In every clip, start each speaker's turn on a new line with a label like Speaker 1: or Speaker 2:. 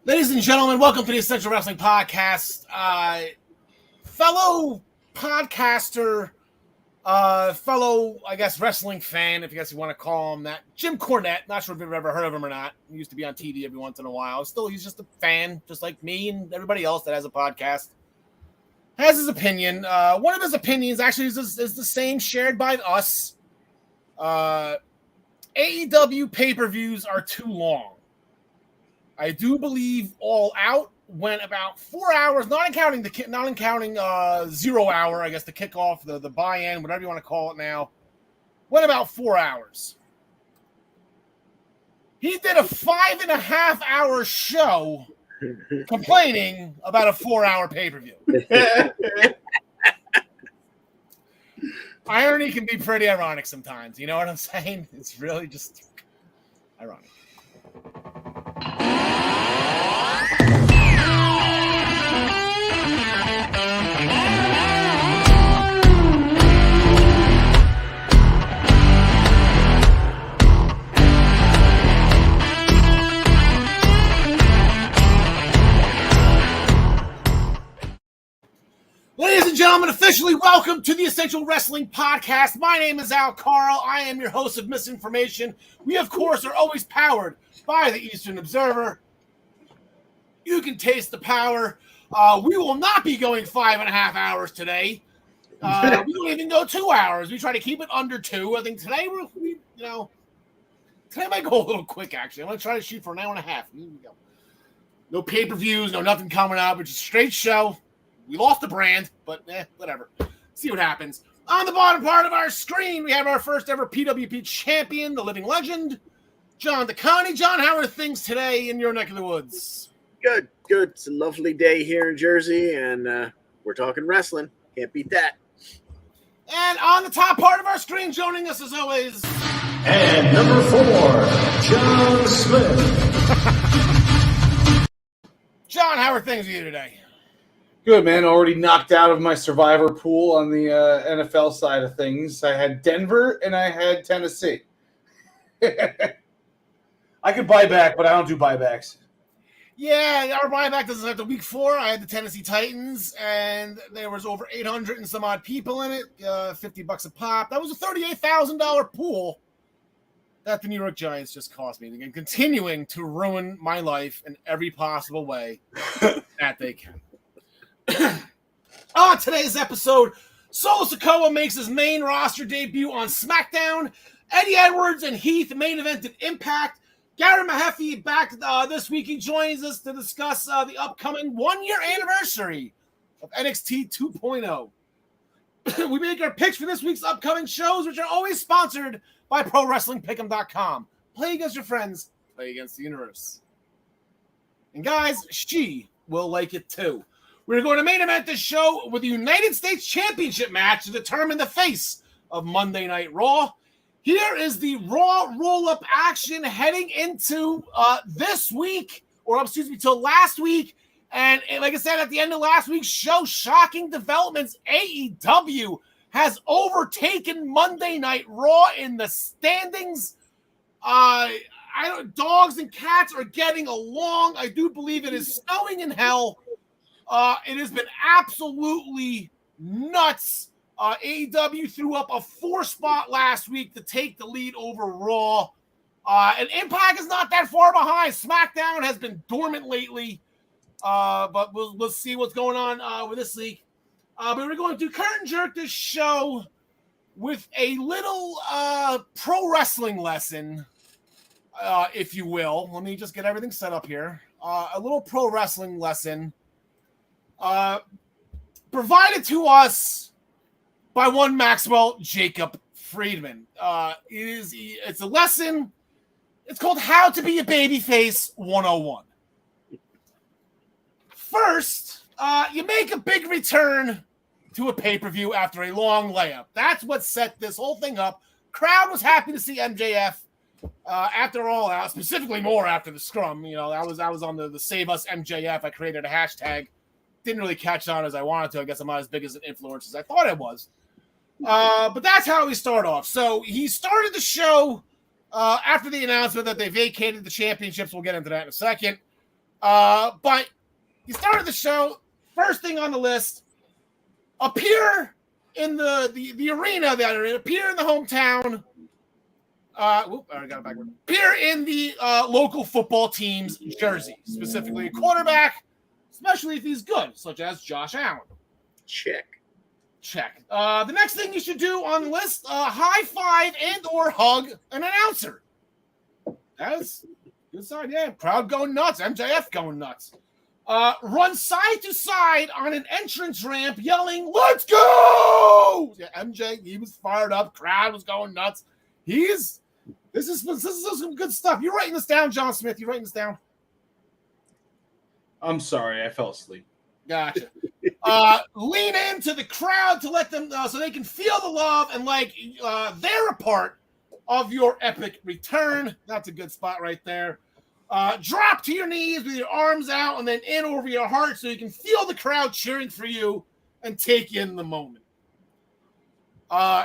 Speaker 1: Ladies and gentlemen, welcome to the Essential Wrestling Podcast. Fellow podcaster, fellow, I guess, wrestling fan, if you guys want to call him that, Jim Cornette. Not sure if you've ever heard of him or not. He used to be on TV every once in a while. Still, he's just a fan, just like me and everybody else that has a podcast. Has his opinion. One of his opinions actually is the same shared by us. AEW pay-per-views are too long. I do believe All Out went about 4 hours, not counting 0 hour, I guess, the kickoff, the buy-in, whatever you want to call it now. Went about 4 hours. He did a 5.5 hour show complaining about a 4 hour pay-per-view. Irony can be pretty ironic sometimes. You know what I'm saying? It's really just ironic. Ladies and gentlemen, officially welcome to the Essential Wrestling Podcast. My name is Karl. I am your host of Misinformation. We, of course, are always powered by the Eastern Observer. You can taste the power. We will not be going 5.5 hours today. We don't even go 2 hours. We try to keep it under 2. I think today today might go a little quick, actually. I'm going to try to shoot for an hour and a half. Here we go. No pay-per-views, no nothing coming up. It's a straight show. We lost the brand, but whatever. See what happens. On the bottom part of our screen, we have our first ever PWP champion, the living legend, John DeConnie. John, how are things today in your neck of the woods?
Speaker 2: Good. It's a lovely day here in Jersey, and we're talking wrestling. Can't beat that.
Speaker 1: And on the top part of our screen, joining us as always.
Speaker 3: And number 4, John Smith.
Speaker 1: John, how are things with you today?
Speaker 4: Good, man. Already knocked out of my survivor pool on the NFL side of things. I had Denver and I had Tennessee. I could buy back, but I don't do buybacks.
Speaker 1: Yeah, our buyback doesn't have the week 4. I had the Tennessee Titans, and there was over 800 and some odd people in it, $50 a pop. That was a $38,000 pool that the New York Giants just cost me. Again, continuing to ruin my life in every possible way that they can. On today's episode, Solo Sikoa makes his main roster debut on SmackDown. Eddie Edwards and Heath main evented Impact. Gary Mehaffy back this week. He joins us to discuss the upcoming 1-year anniversary of NXT 2.0. We make our picks for this week's upcoming shows, which are always sponsored by ProWrestlingPick'em.com. Play against your friends, play against the universe. And guys, she will like it too. We're going to main event this show with the United States Championship match to determine the face of Monday Night Raw. Here is the Raw roll-up action heading into this week, till last week. And like I said, at the end of last week's show, shocking developments. AEW has overtaken Monday Night Raw in the standings. Dogs and cats are getting along. I do believe it is snowing in hell. It has been absolutely nuts. AEW threw up a 4-spot last week to take the lead over Raw. And Impact is not that far behind. SmackDown has been dormant lately. But we'll see what's going on with this league. But we're going to curtain jerk this show with a little pro wrestling lesson, if you will. Let me just get everything set up here. A little pro wrestling lesson. Provided to by one Maxwell Jacob Friedman. It's a lesson. It's called How to Be a Babyface 101. First, you make a big return to a pay-per-view after a long layup. That's what set this whole thing up. Crowd was happy to see MJF after All Out, specifically more after the scrum. You know, I was on the Save Us MJF. I created a hashtag. Didn't really catch on as I wanted to. I guess I'm not as big as an influencer as I thought I was. But that's how we start off. So he started the show after the announcement that they vacated the championships. We'll get into that in a second. But he started the show. First thing on the list, appear in the arena, appear in the hometown. I got it backward. Appear in the local football team's jersey, specifically a quarterback, especially if he's good, such as Josh Allen.
Speaker 2: Check.
Speaker 1: The next thing you should do on the list, high five and or hug an announcer. That's good sign, yeah. Crowd going nuts. MJF going nuts. Run side to side on an entrance ramp yelling, "Let's go!" Yeah, MJ, he was fired up. Crowd was going nuts. This is some good stuff. You're writing this down, John Smith. You writing this down?
Speaker 4: I'm sorry, I fell asleep.
Speaker 1: Gotcha. Lean into the crowd to let them so they can feel the love and they're a part of your epic return. That's a good spot right there. Drop to your knees with your arms out and then in over your heart so you can feel the crowd cheering for you and take in the moment.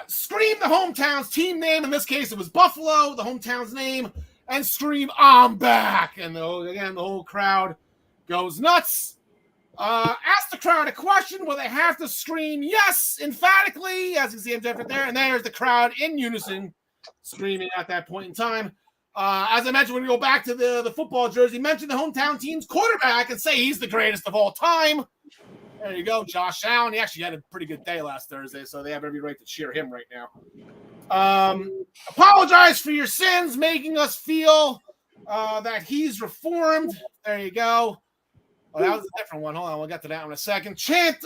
Speaker 1: Scream the hometown's team name. In this case, it was Buffalo, the hometown's name, and scream, "I'm back!" And again, the whole crowd goes nuts. Ask the crowd a question where they have to scream yes emphatically, as you see MJF right there, and there's the crowd in unison screaming at that point in time. As I mentioned, when we go back to the football jersey, mention the hometown team's quarterback and say he's the greatest of all time. There you go, Josh Allen. He actually had a pretty good day last Thursday, so they have every right to cheer him right now. Apologize for your sins, making us feel that he's reformed. There you go. Oh, that was a different one. Hold on, we'll get to that in a second. Chant,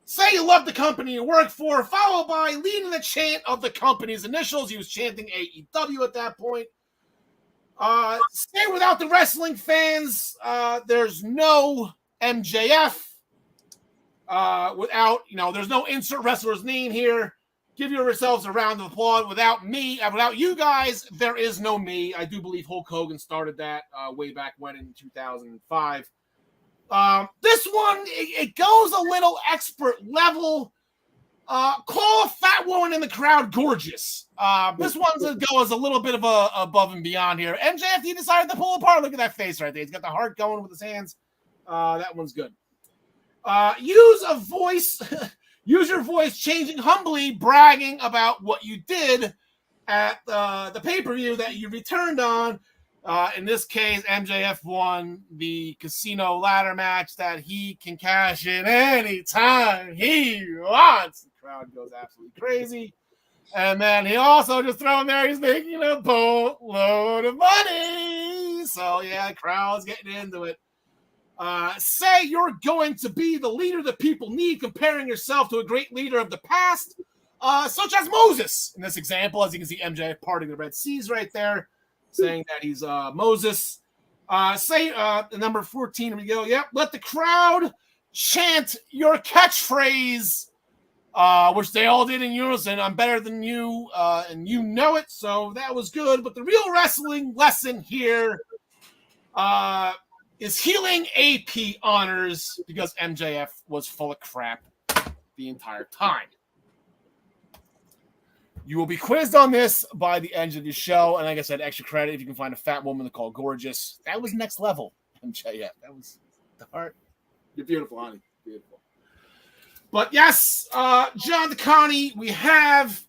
Speaker 1: say you love the company you work for, followed by leading the chant of the company's initials. He was chanting AEW at that point. Say without the wrestling fans, there's no MJF. There's no insert wrestler's name here. Give yourselves a round of applause. Without me, without you guys, there is no me. I do believe Hulk Hogan started that way back when in 2005. This one, it goes a little expert level. Call a fat woman in the crowd gorgeous. This one goes a little bit of above and beyond here. MJF, he decided to pull apart. Look at that face right there. He's got the heart going with his hands. That one's good. Use your voice changing humbly, bragging about what you did at the pay-per-view that you returned on. In this case, MJF won the casino ladder match that he can cash in anytime he wants. The crowd goes absolutely crazy. And then he also just thrown there, he's making a boatload of money. So, yeah, the crowd's getting into it. Say you're going to be the leader the people need, comparing yourself to a great leader of the past, such as Moses. In this example, as you can see, MJ parting the Red Seas right there, saying that he's Moses. Say number 14, here we go. Yep, let the crowd chant your catchphrase, which they all did in unison. I'm better than you, and you know it, so that was good. But the real wrestling lesson here is healing AP honors, because MJF was full of crap the entire time. You will be quizzed on this by the end of the show, and like I said, extra credit if you can find a fat woman to call gorgeous. That was next level, MJF. That was the heart. You're beautiful, honey. Beautiful. But yes, John DeConnie, we have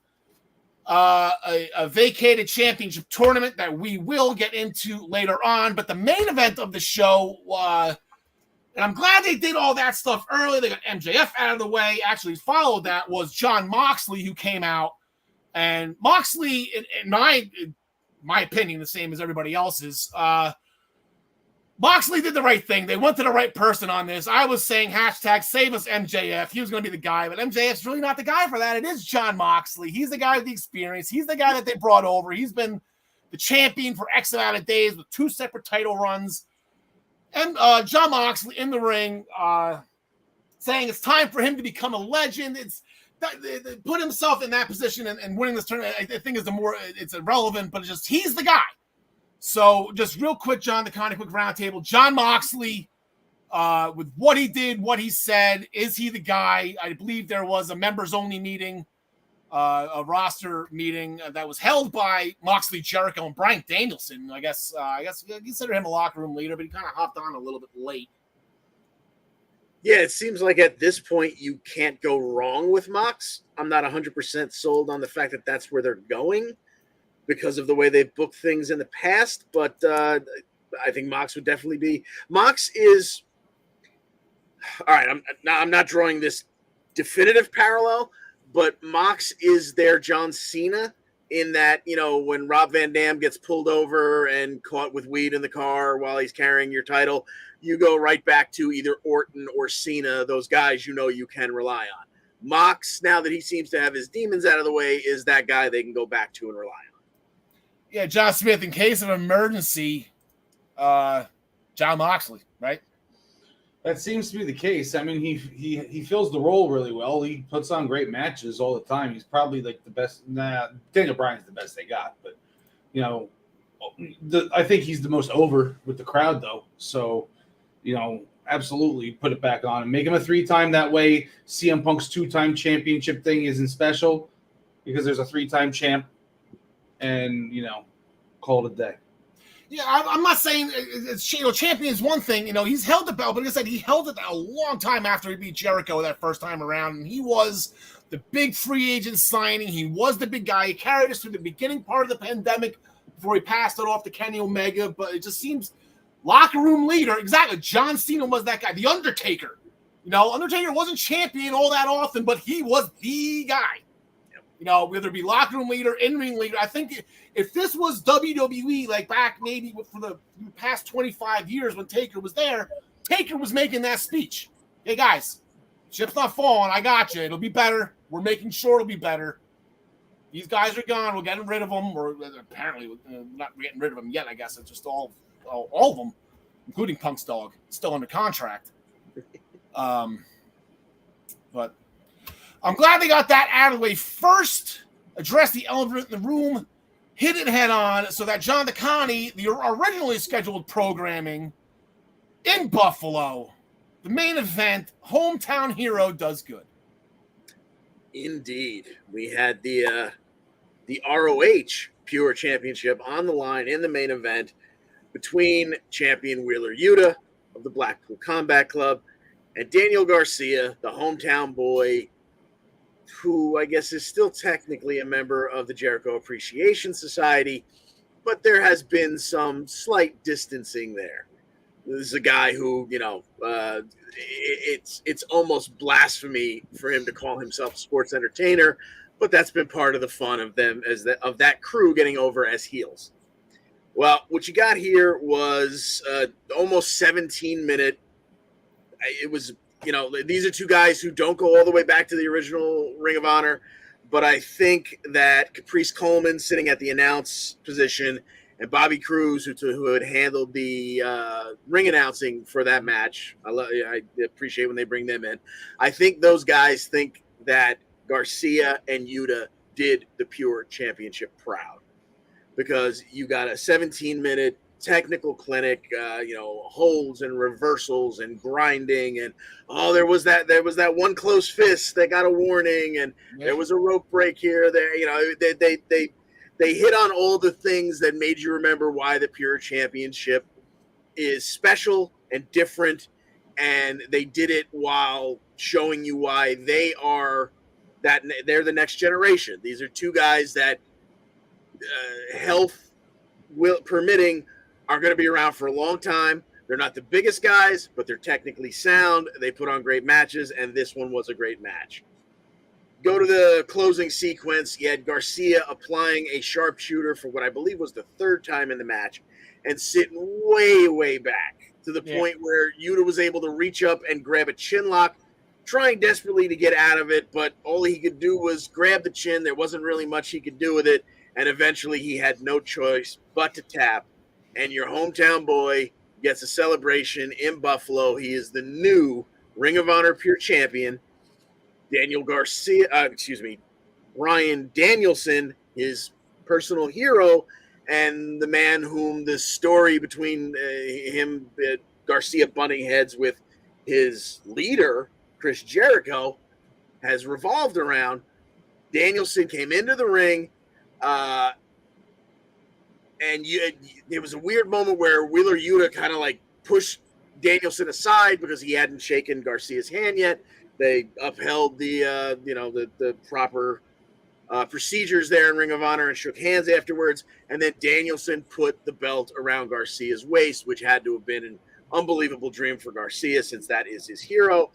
Speaker 1: a vacated championship tournament that we will get into later on. But the main event of the show, and I'm glad they did all that stuff early. They got MJF out of the way. Actually, followed that was Jon Moxley, who came out. And Moxley, in my opinion, the same as everybody else's, Moxley did the right thing. They went to the right person on this. I was saying hashtag save us MJF. He was going to be the guy, but MJF's really not the guy for that. It is Jon Moxley. He's the guy with the experience. He's the guy that they brought over. He's been the champion for X amount of days with 2 separate title runs. And Jon Moxley in the ring saying it's time for him to become a legend. It's put himself in that position and winning this tournament, I think it's irrelevant, but it's just, he's the guy. So just real quick, John, the quick roundtable. Jon Moxley, with what he did, what he said, is he the guy? I believe there was a members-only meeting a roster meeting that was held by Moxley, Jericho, and Bryan Danielson. I guess I consider him a locker room leader, but he kind of hopped on a little bit late.
Speaker 2: Yeah, it seems like at this point you can't go wrong with Mox. I'm not 100% sold on the fact that that's where they're going because of the way they've booked things in the past, but I think Mox would definitely be. Mox is all right. I'm not drawing this definitive parallel, but Mox is their John Cena in that, when Rob Van Dam gets pulled over and caught with weed in the car while he's carrying your title, you go right back to either Orton or Cena, those guys you can rely on. Mox, now that he seems to have his demons out of the way, is that guy they can go back to and rely on.
Speaker 1: Yeah, John Smith, in case of emergency, John Moxley, right?
Speaker 4: That seems to be the case. I mean, he fills the role really well. He puts on great matches all the time. He's probably like the best. Daniel Bryan's the best they got, but I think he's the most over with the crowd, though. So, absolutely put it back on and make him a 3-time. That way, CM Punk's 2-time championship thing isn't special because there's a 3-time champ, and call it a day.
Speaker 1: Yeah, I'm not saying champion is one thing. He's held the belt, but like I said, he held it a long time after he beat Jericho that first time around, and he was the big free agent signing. He was the big guy. He carried us through the beginning part of the pandemic before he passed it off to Kenny Omega, but it just seems locker room leader. Exactly. John Cena was that guy. The Undertaker. Undertaker wasn't champion all that often, but he was the guy. Whether it be locker room leader, in-ring leader. I think if this was WWE, like back maybe for the past 25 years when Taker was there, Taker was making that speech. Hey, guys, ship's not falling. I got you. It'll be better. We're making sure it'll be better. These guys are gone. We're getting rid of them. Or apparently not getting rid of them yet, I guess. It's just all of them, including Punk's dog, still under contract. But I'm glad they got that out of the way first, address the elephant in the room, hit it head on, so that John DeConnie, the originally scheduled programming in Buffalo, the main event, hometown hero, does good.
Speaker 2: Indeed. We had the ROH Pure Championship on the line in the main event between champion Wheeler Yuta of the Blackpool Combat Club and Daniel Garcia, the hometown boy, who I guess is still technically a member of the Jericho Appreciation Society, but there has been some slight distancing there. This is a guy who, it's almost blasphemy for him to call himself a sports entertainer, but that's been part of the fun of them of that crew getting over as heels. Well, what you got here was almost 17-minute. It was. These are two guys who don't go all the way back to the original Ring of Honor, but I think that Caprice Coleman sitting at the announce position and Bobby Cruz, who had handled the ring announcing for that match, I appreciate when they bring them in. I think those guys think that Garcia and Yuta did the Pure Championship proud because you got a 17-minute technical clinic, holds and reversals and grinding, and there was that one close fist that got a warning, and there was a rope break here. There, they hit on all the things that made you remember why the Pure Championship is special and different, and they did it while showing you why they're the next generation. These are two guys that health will permitting are going to be around for a long time. They're not the biggest guys, but they're technically sound. They put on great matches, and this one was a great match. Go to the closing sequence. You had Garcia applying a sharpshooter for what I believe was the 3rd time in the match and sitting way, way back to the point where Yuta was able to reach up and grab a chin lock, trying desperately to get out of it, but all he could do was grab the chin. There wasn't really much he could do with it, and eventually he had no choice but to tap. And your hometown boy gets a celebration in Buffalo. He is the new Ring of Honor Pure Champion. Bryan Danielson, his personal hero, and the man whom the story between Garcia butting heads with his leader, Chris Jericho, has revolved around. Danielson came into the ring, and there was a weird moment where Wheeler Yuta kind of like pushed Danielson aside because he hadn't shaken Garcia's hand yet. They upheld the proper procedures there in Ring of Honor and shook hands afterwards. And then Danielson put the belt around Garcia's waist, which had to have been an unbelievable dream for Garcia since that is his hero.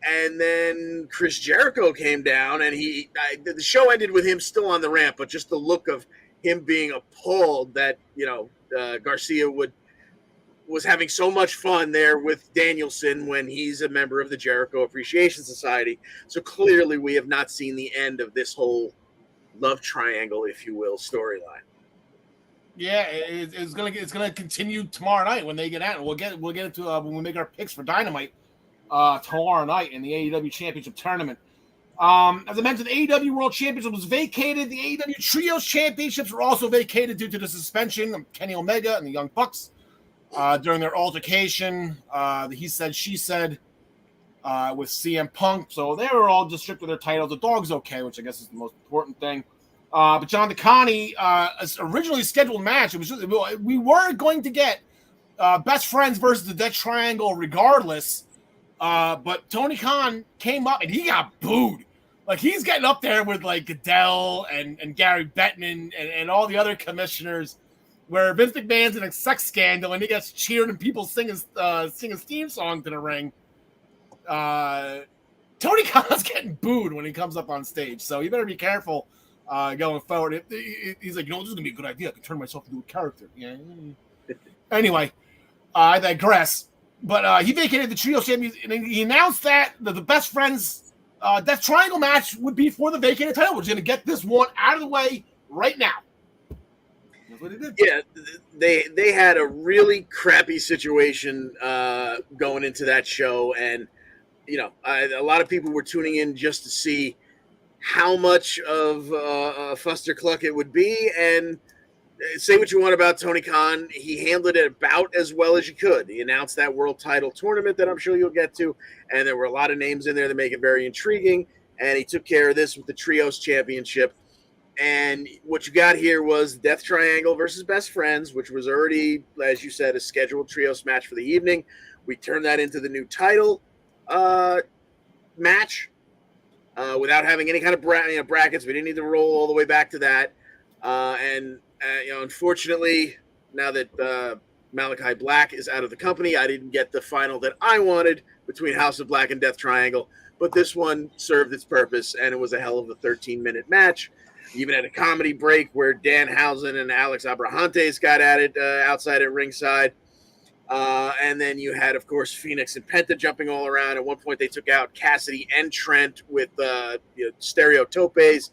Speaker 2: And then Chris Jericho came down, and the show ended with him still on the ramp, but just the look of him being appalled that Garcia was having so much fun there with Danielson when he's a member of the Jericho Appreciation Society. So clearly we have not seen the end of this whole love triangle, if you will, storyline.
Speaker 1: Yeah, it's gonna continue tomorrow night when they get out, and we'll get into when we make our picks for Dynamite tomorrow night in the AEW Championship Tournament. As I mentioned, the AEW World Championship was vacated. The AEW Trios Championships were also vacated due to the suspension of Kenny Omega and the Young Bucks during their altercation. He said, she said with CM Punk. So they were all just stripped of their titles. The dog's okay, which I guess is the most important thing. But John DeConnie, originally scheduled match, we were going to get Best Friends versus the Death Triangle regardless. But Tony Khan came up and he got booed. Like, he's getting up there with like Goodell and Gary Bettman and all the other commissioners, where Vince McMahon's in a sex scandal and he gets cheered and people sing his theme song to the ring. Tony Khan's getting booed when he comes up on stage, so you better be careful going forward. He's like, this is gonna be a good idea. I can turn myself into a character. Yeah. Anyway, I digress. But he vacated the Trio Champions, and he announced that the Best Friends Death Triangle match would be for the vacated title. We're going to get this one out of the way right now. That's what he did.
Speaker 2: Yeah, they had a really crappy situation going into that show, and a lot of people were tuning in just to see how much of a fustercluck it would be. And say what you want about Tony Khan, he handled it about as well as you could. He announced that world title tournament that I'm sure you'll get to, and there were a lot of names in there that make it very intriguing, and he took care of this with the Trios Championship. And what you got here was Death Triangle versus Best Friends, which was already, as you said, a scheduled Trios match for the evening. We turned that into the new title match without having any kind of brackets. We didn't need to roll all the way back to that. Unfortunately, now that Malachi Black is out of the company, I didn't get the final that I wanted between House of Black and Death Triangle. But this one served its purpose, and it was a hell of a 13-minute match. Even had a comedy break where Danhausen and Alex Abrahantes got at it outside at ringside. And then you had, of course, Phoenix and Penta jumping all around. At one point, they took out Cassidy and Trent with stereo topes.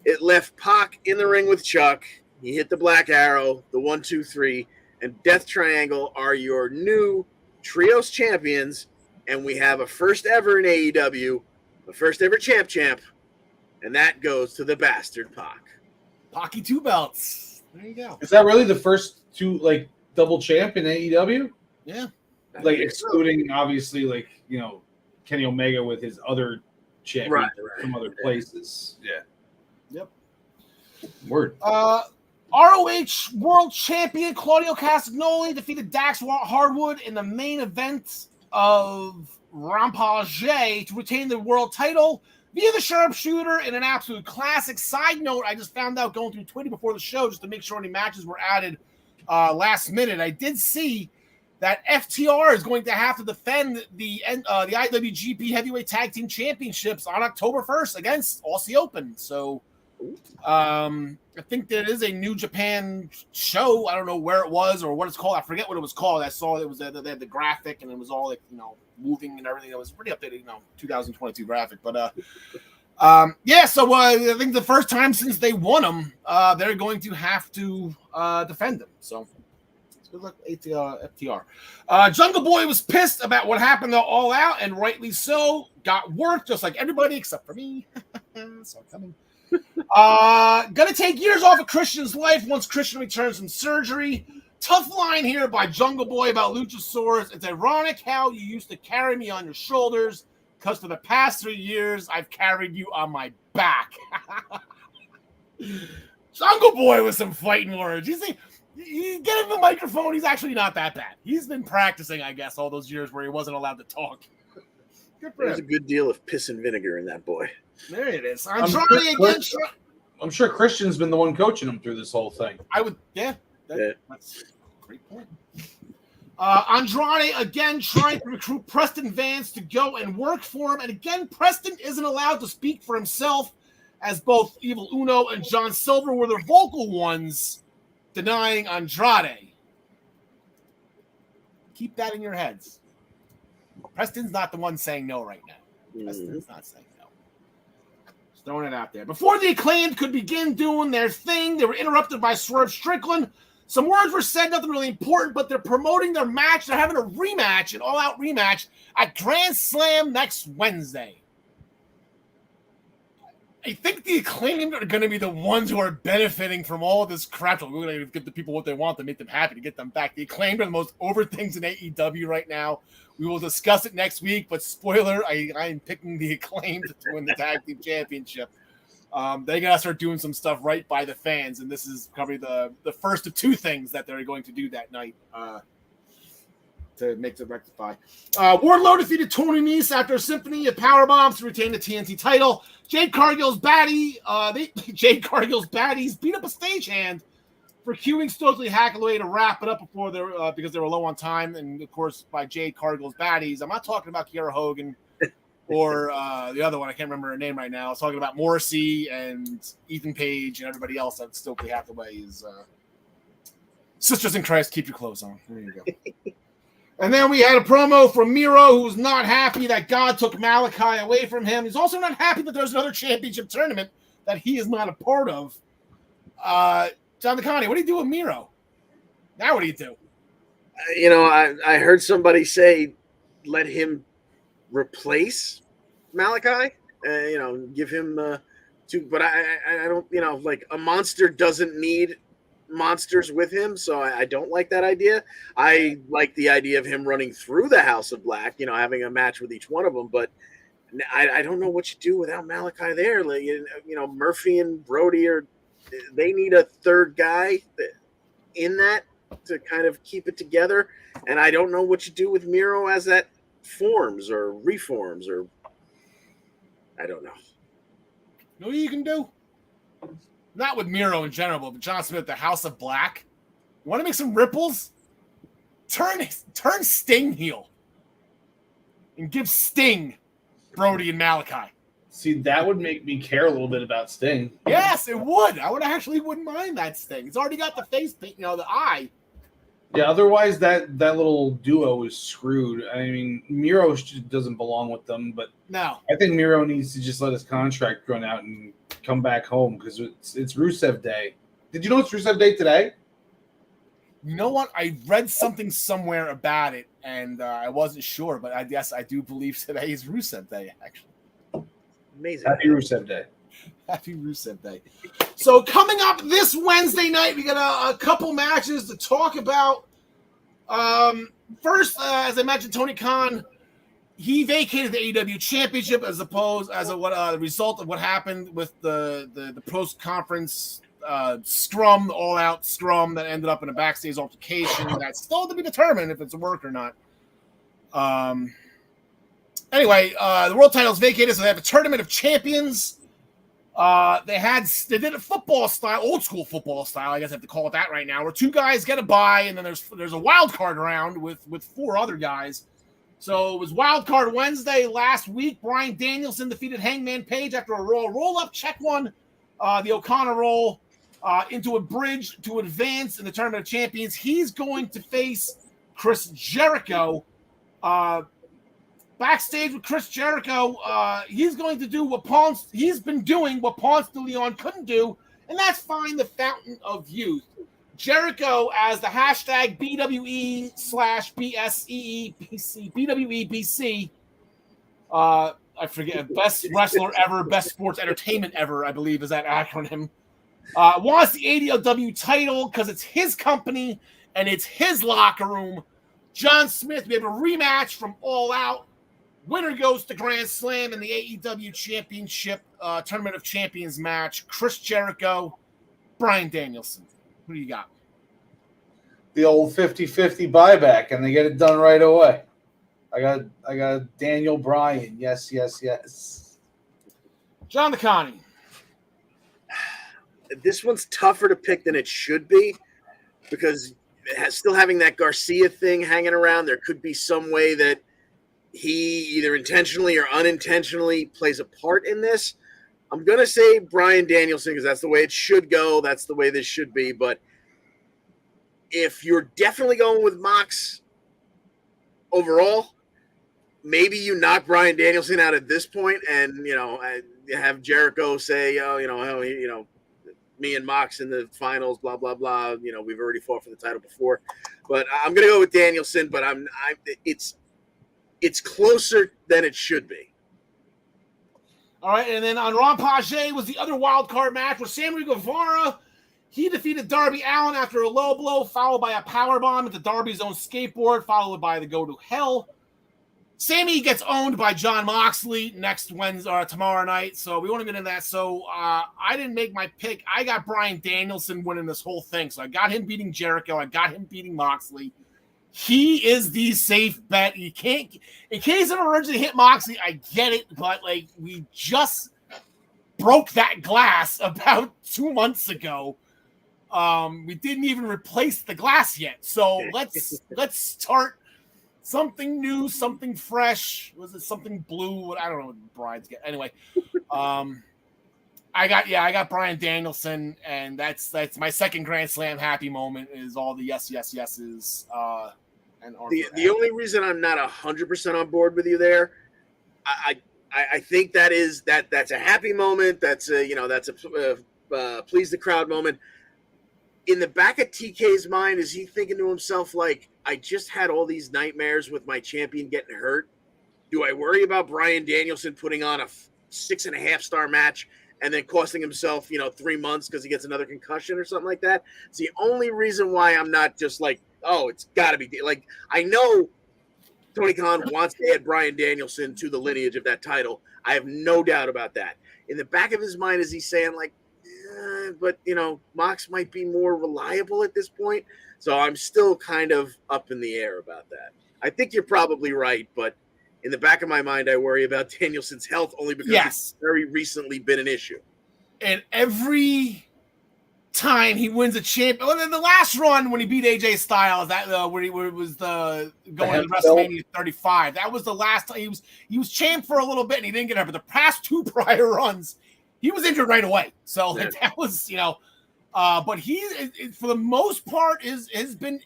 Speaker 2: It left Pac in the ring with Chuck. He hit the Black Arrow, the 1, 2, 3, and Death Triangle are your new Trios champions. And we have a first ever in AEW, a first ever champ, and that goes to the bastard Pac.
Speaker 1: Packy 2 belts. There you go.
Speaker 4: Is that really the first two double champ in AEW?
Speaker 1: Yeah.
Speaker 4: Excluding obviously Kenny Omega with his other champion from other places. Yeah.
Speaker 1: Yep.
Speaker 4: Word.
Speaker 1: ROH World Champion Claudio Castagnoli defeated Dax Hardwood in the main event of Rampage to retain the world title via the sharpshooter in an absolute classic. Side note, I just found out going through Twitter before the show just to make sure any matches were added last minute. I did see that FTR is going to have to defend the IWGP Heavyweight Tag Team Championships on October 1st against Aussie Open. So I think there is a New Japan show. I don't know where it was or what it's called. I forget what it was called. I saw it was they had the graphic and it was all moving and everything. It was pretty updated, 2022 graphic. But so I think the first time since they won them, they're going to have to defend them. So good luck, FTR. Jungle Boy was pissed about what happened to All Out, and rightly so. Got work just like everybody except for me. Saw it coming. Gonna take years off of Christian's life once Christian returns from surgery. Tough line here by Jungle Boy about Luchasaurus. It's ironic how you used to carry me on your shoulders, because for the past 3 years I've carried you on my back. Jungle Boy with some fighting words. You see, you get him the microphone, he's actually not that bad. He's been practicing, I guess, all those years where he wasn't allowed to talk. Good for
Speaker 2: There's
Speaker 1: him.
Speaker 2: a good deal of piss and vinegar in that boy.
Speaker 1: There it is.
Speaker 4: I'm sure Christian's been the one coaching him through this whole thing.
Speaker 1: That's a great point. Andrade again trying to recruit Preston Vance to go and work for him. And again, Preston isn't allowed to speak for himself, as both Evil Uno and John Silver were the vocal ones denying Andrade. Keep that in your heads. Preston's not the one saying no right now. Preston's not saying no. Just throwing it out there. Before the Acclaimed could begin doing their thing, they were interrupted by Swerve Strickland. Some words were said, nothing really important, but they're promoting their match. They're having a rematch, an all-out rematch at Grand Slam next Wednesday. I think the Acclaimed are going to be the ones who are benefiting from all of this crap. We're going to give the people what they want to make them happy to get them back. The Acclaimed are the most over things in AEW right now. We will discuss it next week, but spoiler, I'm picking the Acclaimed to win the Tag Team Championship. They got to start doing some stuff right by the fans, and this is probably the first of two things that they're going to do that night to make to rectify. Wardlow defeated Tony Nese after a symphony of powerbombs to retain the TNT title. Jade Cargill's baddies beat up a stagehand for cueing Stokely Hathaway to wrap it up before because they were low on time, and of course by Jade Cargill's baddies. I'm not talking about Kiera Hogan or the other one. I can't remember her name right now. I was talking about Morrissey and Ethan Page and everybody else that Stokely Hathaway is sisters in Christ. Keep your clothes on. There you go. And then we had a promo from Miro, who's not happy that God took Malachi away from him. He's also not happy that there's another championship tournament that he is not a part of. John DeConnie, what do you do with Miro? Now what do you do?
Speaker 2: I heard somebody say, let him replace Malachi. Give him but I don't. Like a monster doesn't need monsters with him, so I don't like that idea. I like the idea of him running through the House of Black, having a match with each one of them, but I don't know what you do without Malachi there. Like, Murphy and Brody they need a third guy in that to kind of keep it together, and I don't know what you do with Miro as that forms or reforms, or I don't know.
Speaker 1: You know what you can do? Not with Miro in general, but John Smith, the House of Black. You want to make some ripples? Turn Sting heel. And give Sting Brody and Malachi.
Speaker 4: See, that would make me care a little bit about Sting.
Speaker 1: Yes, it would. I wouldn't mind that Sting. It's already got the face paint, the eye.
Speaker 4: Yeah, otherwise that little duo is screwed. I mean, Miro doesn't belong with them, but
Speaker 1: no.
Speaker 4: I think Miro needs to just let his contract run out and come back home because it's Rusev Day. Did you know it's Rusev Day today?
Speaker 1: You know what? I read something somewhere about it, and I wasn't sure, but I guess I do believe today is Rusev Day, actually.
Speaker 2: Amazing.
Speaker 4: Happy Rusev Day.
Speaker 1: Happy Rusev Day. So coming up this Wednesday night, we got a couple matches to talk about. First, as I mentioned, Tony Khan, he vacated the AEW Championship as a result of what happened with the post conference scrum, all out scrum that ended up in a backstage altercation. That's still to be determined if it's a work or not. Anyway, the world title's vacated, so they have a tournament of champions. They did a football style, old school football style, I guess I have to call it that right now, where two guys get a bye, and then there's a wild card round with four other guys. So it was wild card Wednesday last week. Bryan Danielson defeated Hangman Page after a roll-up check one, the O'Connor roll into a bridge to advance in the Tournament of Champions. He's going to face Chris Jericho. Backstage with Chris Jericho, he's going to do he's been doing what Ponce de Leon couldn't do, and that's find the fountain of youth. Jericho as the hashtag BWE/BSEEBC, BWEBC. I forget, best wrestler ever, best sports entertainment ever, I believe is that acronym. Wants the AEW title because it's his company and it's his locker room. John Smith, we have a rematch from All Out. Winner goes to Grand Slam in the AEW Championship Tournament of Champions match. Chris Jericho, Bryan Danielson. Who do you got?
Speaker 4: The old 50-50 buyback, and they get it done right away. I got Daniel Bryan. Yes.
Speaker 1: John DeConnie.
Speaker 2: This one's tougher to pick than it should be because still having that Garcia thing hanging around, there could be some way that he either intentionally or unintentionally plays a part in this. I'm going to say Bryan Danielson because that's the way it should go. That's the way this should be. But if you're definitely going with Mox overall, maybe you knock Bryan Danielson out at this point and, have Jericho say, me and Mox in the finals, blah, blah, blah. We've already fought for the title before. But I'm going to go with Danielson, but it's closer than it should be.
Speaker 1: All right, and then on Rampage was the other wild card match where Sammy Guevara, he defeated Darby Allin after a low blow, followed by a powerbomb into Darby's own skateboard, followed by the Go to Hell. Sammy gets owned by Jon Moxley next Wednesday or tomorrow night, so we won't get into that. So I didn't make my pick. I got Bryan Danielson winning this whole thing. So I got him beating Jericho. I got him beating Moxley. He is the safe bet. You can't, in case of emergency hit Moxley, I get it, but we just broke that glass about 2 months ago. We didn't even replace the glass yet. So let's start something new, something fresh. Was it something blue? I don't know what brides get. Anyway, I got Bryan Danielson, and that's my second Grand Slam happy moment is all the yeses. And
Speaker 2: the only reason I'm not 100% on board with you there, I think that's a happy moment. That's a please the crowd moment. In the back of TK's mind, is he thinking to himself I just had all these nightmares with my champion getting hurt? Do I worry about Bryan Danielson putting on a 6.5-star match and then costing himself, 3 months because he gets another concussion or something like that? It's the only reason why I'm not just it's got to be I know Tony Khan wants to add Bryan Danielson to the lineage of that title. I have no doubt about that. In the back of his mind, is he saying but Mox might be more reliable at this point. So I'm still kind of up in the air about that. I think you're probably right, but in the back of my mind, I worry about Danielson's health only because it's very recently been an issue.
Speaker 1: And every time he wins a champion, well, in the last run when he beat AJ Styles, that where it was going to WrestleMania 35, that was the last time he was champ for a little bit and he didn't get up. But the past two prior runs, he was injured right away. So that was, but he, for the most part, has been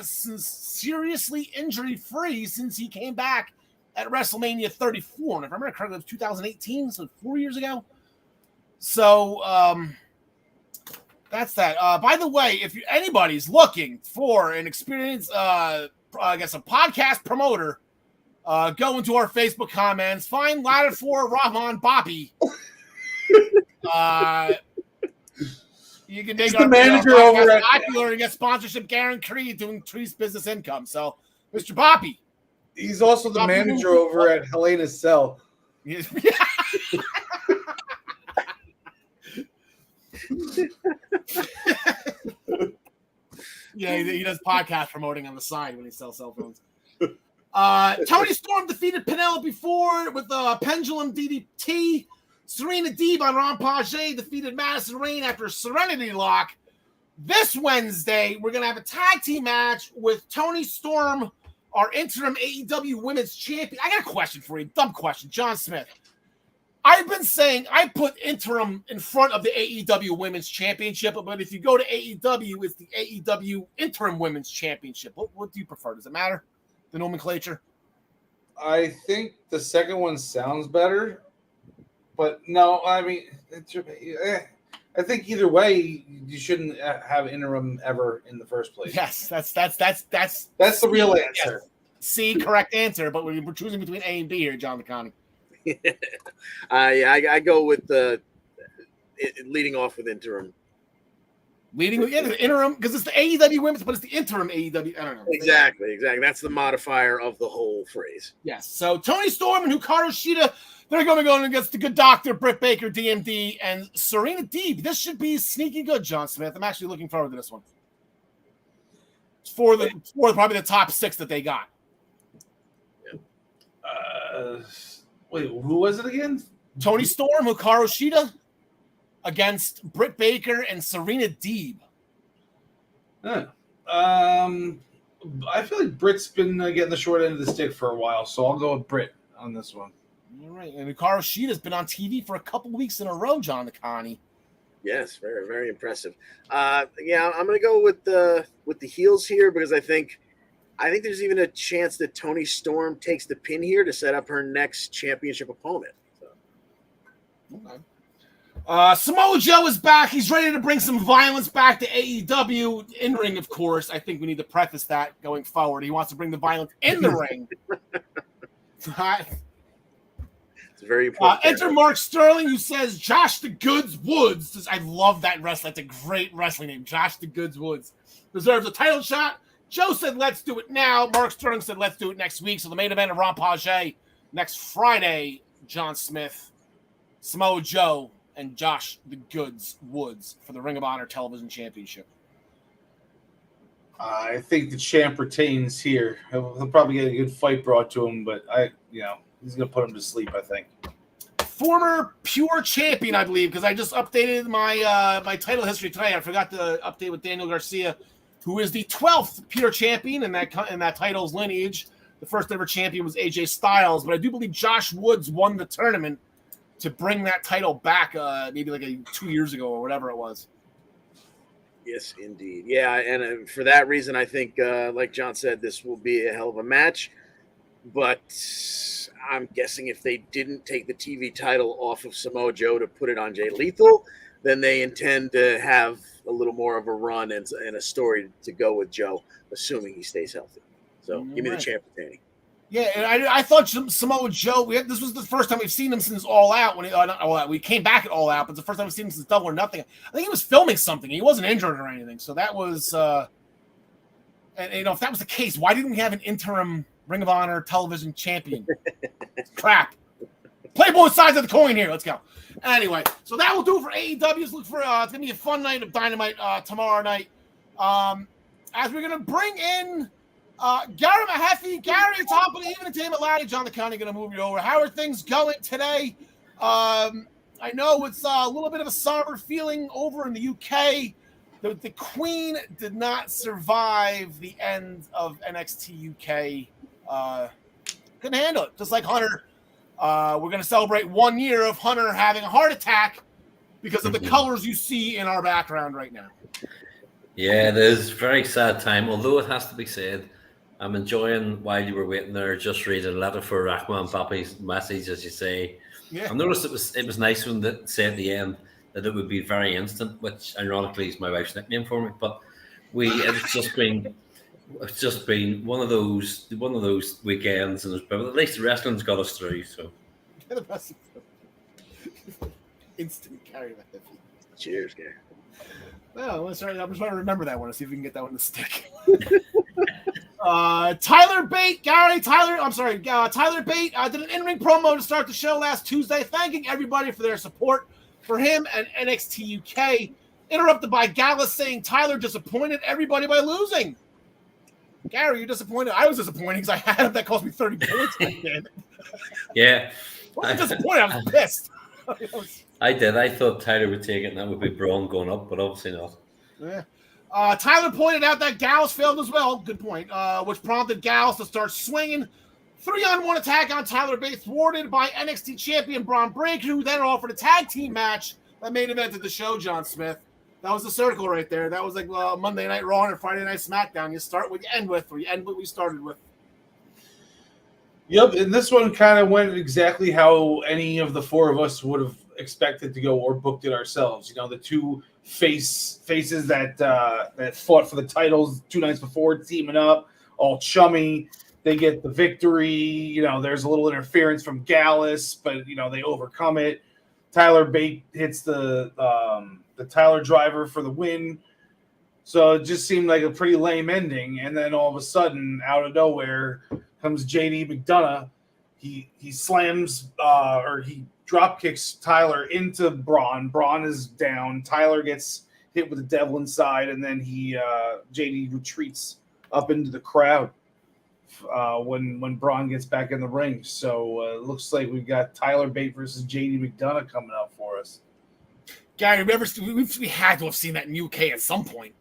Speaker 1: seriously injury free since he came back at WrestleMania 34. And if I remember correctly, it was 2018, so 4 years ago. So that's that. By the way, if anybody's looking for an experienced, a podcast promoter, go into our Facebook comments, find Ladder 4 Rahman Bobby. You can make
Speaker 4: the manager over at
Speaker 1: popular and get sponsorship guaranteed doing Tree's business income. So, Mr. Boppy.
Speaker 4: He's also the manager over at Helena's Cell.
Speaker 1: Yeah, he does podcast promoting on the side when he sells cell phones. Tony Storm defeated Penelope Ford with a pendulum DDT. Serena Deeb on Rampage defeated Madison Rayne after a Serenity Lock. This Wednesday, we're going to have a tag team match with Tony Storm, our interim AEW Women's Champion. I got a question for you. Dumb question. John Smith. I've been saying I put interim in front of the AEW Women's Championship, but if you go to AEW, it's the AEW Interim Women's Championship. What do you prefer? Does it matter? The nomenclature?
Speaker 4: I think the second one sounds better. But no, I mean, I think either way, you shouldn't have interim ever in the first place.
Speaker 1: Yes, that's
Speaker 4: the real answer.
Speaker 1: Yes. C, correct answer. But we're choosing between A and B here, John McDonough.
Speaker 2: I go with the leading off with interim.
Speaker 1: leading the interim, because it's the AEW women's, but it's the interim AEW. I don't know.
Speaker 2: Exactly. That's the modifier of the whole phrase.
Speaker 1: Yes. So Toni Storm and Hikaru Shida, they're going to go against the Good Doctor, Britt Baker, DMD, and Serena Deeb. This should be sneaky good, John Smith. I'm actually looking forward to this one. For probably the top 6 that they got.
Speaker 4: Wait, who was it again?
Speaker 1: Toni Storm, Hikaru Shida against Britt Baker and Serena Deeb.
Speaker 4: I feel like Britt's been getting the short end of the stick for a while, so I'll go with Britt on this one.
Speaker 1: All right, and Hikaru Shida's been on TV for a couple weeks in a row, John Nakani.
Speaker 2: Yes, very, very impressive. I'm going to go with the heels here because I think there's even a chance that Toni Storm takes the pin here to set up her next championship opponent. So.
Speaker 1: Okay. Samoa Joe is back. He's ready to bring some violence back to AEW in ring, of course. I think we need to preface that going forward. He wants to bring the violence in the ring.
Speaker 2: It's very important.
Speaker 1: Enter Mark Sterling, who says Josh the Goods Woods. I love that wrestler. That's a great wrestling name. Josh the Goods Woods deserves a title shot. Joe said, let's do it now. Mark Sterling said, let's do it next week. So the main event of Rampage next Friday, John Smith, Samoa Joe, and Josh the Goods Woods for the Ring of Honor Television Championship.
Speaker 4: I think the champ retains here. He'll probably get a good fight brought to him, but he's going to put him to sleep, I think.
Speaker 1: Former Pure Champion, I believe, because I just updated my my title history today. I forgot to update with Daniel Garcia, who is the 12th Pure Champion in that title's lineage. The first ever champion was AJ Styles, but I do believe Josh Woods won the tournament to bring that title back maybe like 2 years ago or whatever it was.
Speaker 2: Yes, indeed. Yeah, and for that reason, I think, like John said, this will be a hell of a match. But I'm guessing if they didn't take the TV title off of Samoa Joe to put it on Jay Lethal, then they intend to have a little more of a run and a story to go with Joe, assuming he stays healthy. So give me the champ retaining.
Speaker 1: Yeah, and I thought Samoa Joe, this was the first time we've seen him since All Out. We came back at All Out, but the first time we've seen him since Double or Nothing. I think he was filming something. He wasn't injured or anything. So that was, and if that was the case, why didn't we have an interim Ring of Honor television champion? Crap. Play both sides of the coin here. Let's go. Anyway, so that will do it for AEW. Look for it's gonna be a fun night of Dynamite tomorrow night. As we're gonna bring in Gary Mehaffy, Gary, top of the evening team at Larry. John Nakani gonna move you over. How are things going today? I know it's a little bit of a somber feeling over in the UK. The Queen did not survive the end of NXT UK. Couldn't handle it. Just like Hunter. We're going to celebrate 1 year of Hunter having a heart attack because of the colors you see in our background right now.
Speaker 5: Yeah, it is a very sad time, although it has to be said, I'm enjoying while you were waiting there, just reading a letter for Rahman Papi's message, as you say. Yeah. I noticed it was nice when they said at the end that it would be very instant, which ironically is my wife's nickname for me. But it's just been one of those weekends, and but at least the wrestling's got us through. So
Speaker 1: instant carry that.
Speaker 2: Cheers, Gary.
Speaker 1: Well, I'm trying to remember that one to see if we can get that one to stick. Tyler Bate did an in-ring promo to start the show last Tuesday, thanking everybody for their support for him and NXT UK. Interrupted by Gallus saying Tyler disappointed everybody by losing. Gary, you're disappointed. I was disappointed because I had him. That cost me 30 points.
Speaker 5: Yeah.
Speaker 1: I wasn't disappointed. I was pissed.
Speaker 5: I did. I thought Tyler would take it, and that would be Braun going up, but obviously not.
Speaker 1: Yeah. Tyler pointed out that Gallus failed as well. Good point. Which prompted Gallus to start swinging. 3-on-1 attack on Tyler Bate, thwarted by NXT champion Braun Breaker, who then offered a tag team match that main evented the show, John Smith. That was the circle right there. That was like Monday Night Raw and Friday Night SmackDown. You start what you end with, or you end what we started with.
Speaker 4: Yep, and this one kind of went exactly how any of the four of us would have expected to go or booked it ourselves. You know, the two faces that fought for the titles 2 nights before, teaming up, all chummy. They get the victory. You know, there's a little interference from Gallus, but you know they overcome it. Tyler Bate hits the Tyler driver for the win. So it just seemed like a pretty lame ending. And then all of a sudden, out of nowhere, comes Jd Mcdonough. He slams or he drop kicks Tyler into Braun. Braun is down. Tyler gets hit with the devil inside, and then JD retreats up into the crowd when Braun gets back in the ring. So it looks like we've got Tyler Bate versus Jd Mcdonough coming up for us.
Speaker 1: Gary, we had to have seen that in UK at some point.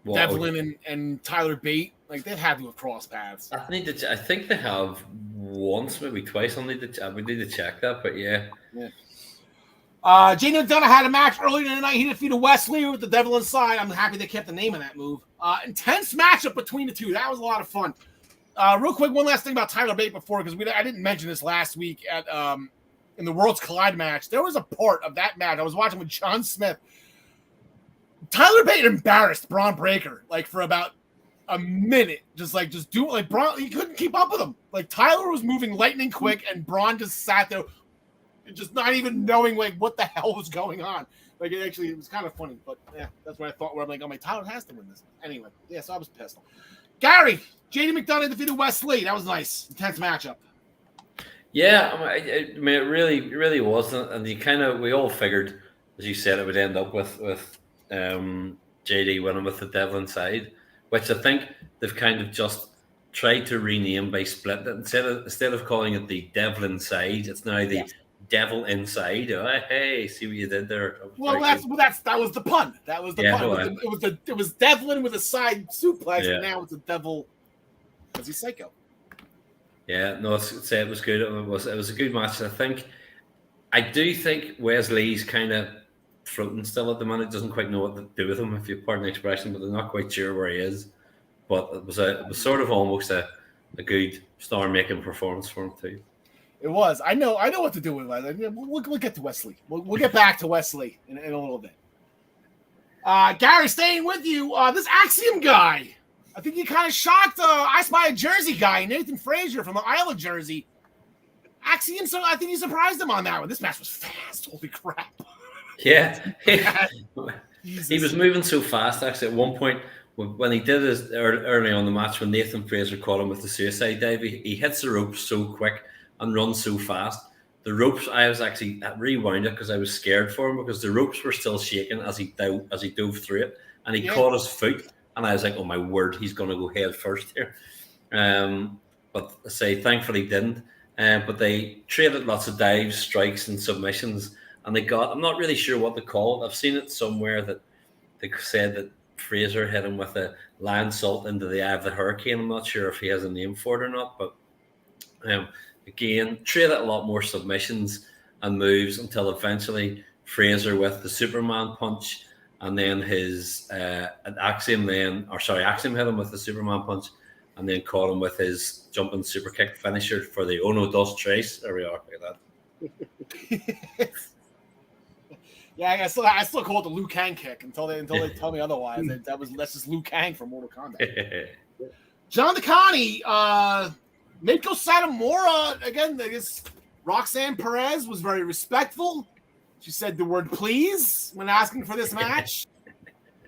Speaker 5: Well,
Speaker 1: Devlin and Tyler Bate, like they've had to have crossed paths.
Speaker 5: I think they have once, maybe twice. We need to check that, but yeah.
Speaker 1: Jd Mcdonough had a match earlier in the night. He defeated Wesley with the devil inside. I'm happy they kept the name of that move. Intense matchup between the two. That was a lot of fun. Real quick, one last thing about Tyler Bate before, because I didn't mention this last week at in the Worlds Collide match. There was a part of that match I was watching with John Smith. Tyler Bate embarrassed Braun Breaker like for about a minute, just do like Braun. He couldn't keep up with him. Like Tyler was moving lightning quick, and Braun just sat there, just not even knowing like what the hell was going on. Like it was kind of funny, but yeah, that's what I thought. Where I'm like, oh my, Tyler has to win this anyway. Yeah, so I was pissed. Gary, Jd Mcdonough defeated Wesley. That was nice, intense matchup.
Speaker 5: Yeah, I mean, it really wasn't, and we all figured, as you said, it would end up with JD winning with the devil inside, which I think they've kind of just tried to rename by splitting it. Instead of calling it the devil inside, it's now the devil inside. Oh, hey, see what you did there.
Speaker 1: That was the pun. That was the pun. Well, it was Devlin with a side suplex, and now it's a devil because he's psycho.
Speaker 5: Yeah, no, it was good. It was a good match. I do think Wesley's kind of floating still at the minute. Doesn't quite know what to do with him, if you pardon the expression, but they're not quite sure where he is. But it was sort of almost a good star-making performance for him too.
Speaker 1: It was. I know what to do with Wesley. We'll get to Wesley. We'll get back to Wesley in a little bit. Gary, staying with you. This Axiom guy, I think he kind of shocked I Spy a Jersey guy, Nathan Frazier from the Isle of Jersey. Axiom, so I think he surprised him on that one. This match was fast. Holy crap.
Speaker 5: Yeah. He was moving so fast, actually. At one point, when he did his early on the match, when Nathan Frazier caught him with the suicide dive, he hits the ropes so quick and runs so fast. The ropes, I was actually rewound it because I was scared for him, because the ropes were still shaking as he dove through it, and he caught his foot, and I was like, oh my word, he's going to go head first here. But I say, thankfully didn't. But they traded lots of dives, strikes, and submissions, and I'm not really sure what to call it. I've seen it somewhere that they said that Fraser hit him with a lion salt into the eye of the hurricane. I'm not sure if he has a name for it or not, but again, traded a lot more submissions and moves until eventually Fraser with the Superman punch, and then Axiom hit him with the Superman punch, and then caught him with his jumping super kick finisher for the Ono Dos Tres. There we are, like that.
Speaker 1: Yeah, I still call it the Liu Kang kick until they tell me otherwise. That's just Liu Kang from Mortal Kombat. John DeConnie, Mako Sadamora, again, I guess Roxanne Perez was very respectful. She said the word please when asking for this match.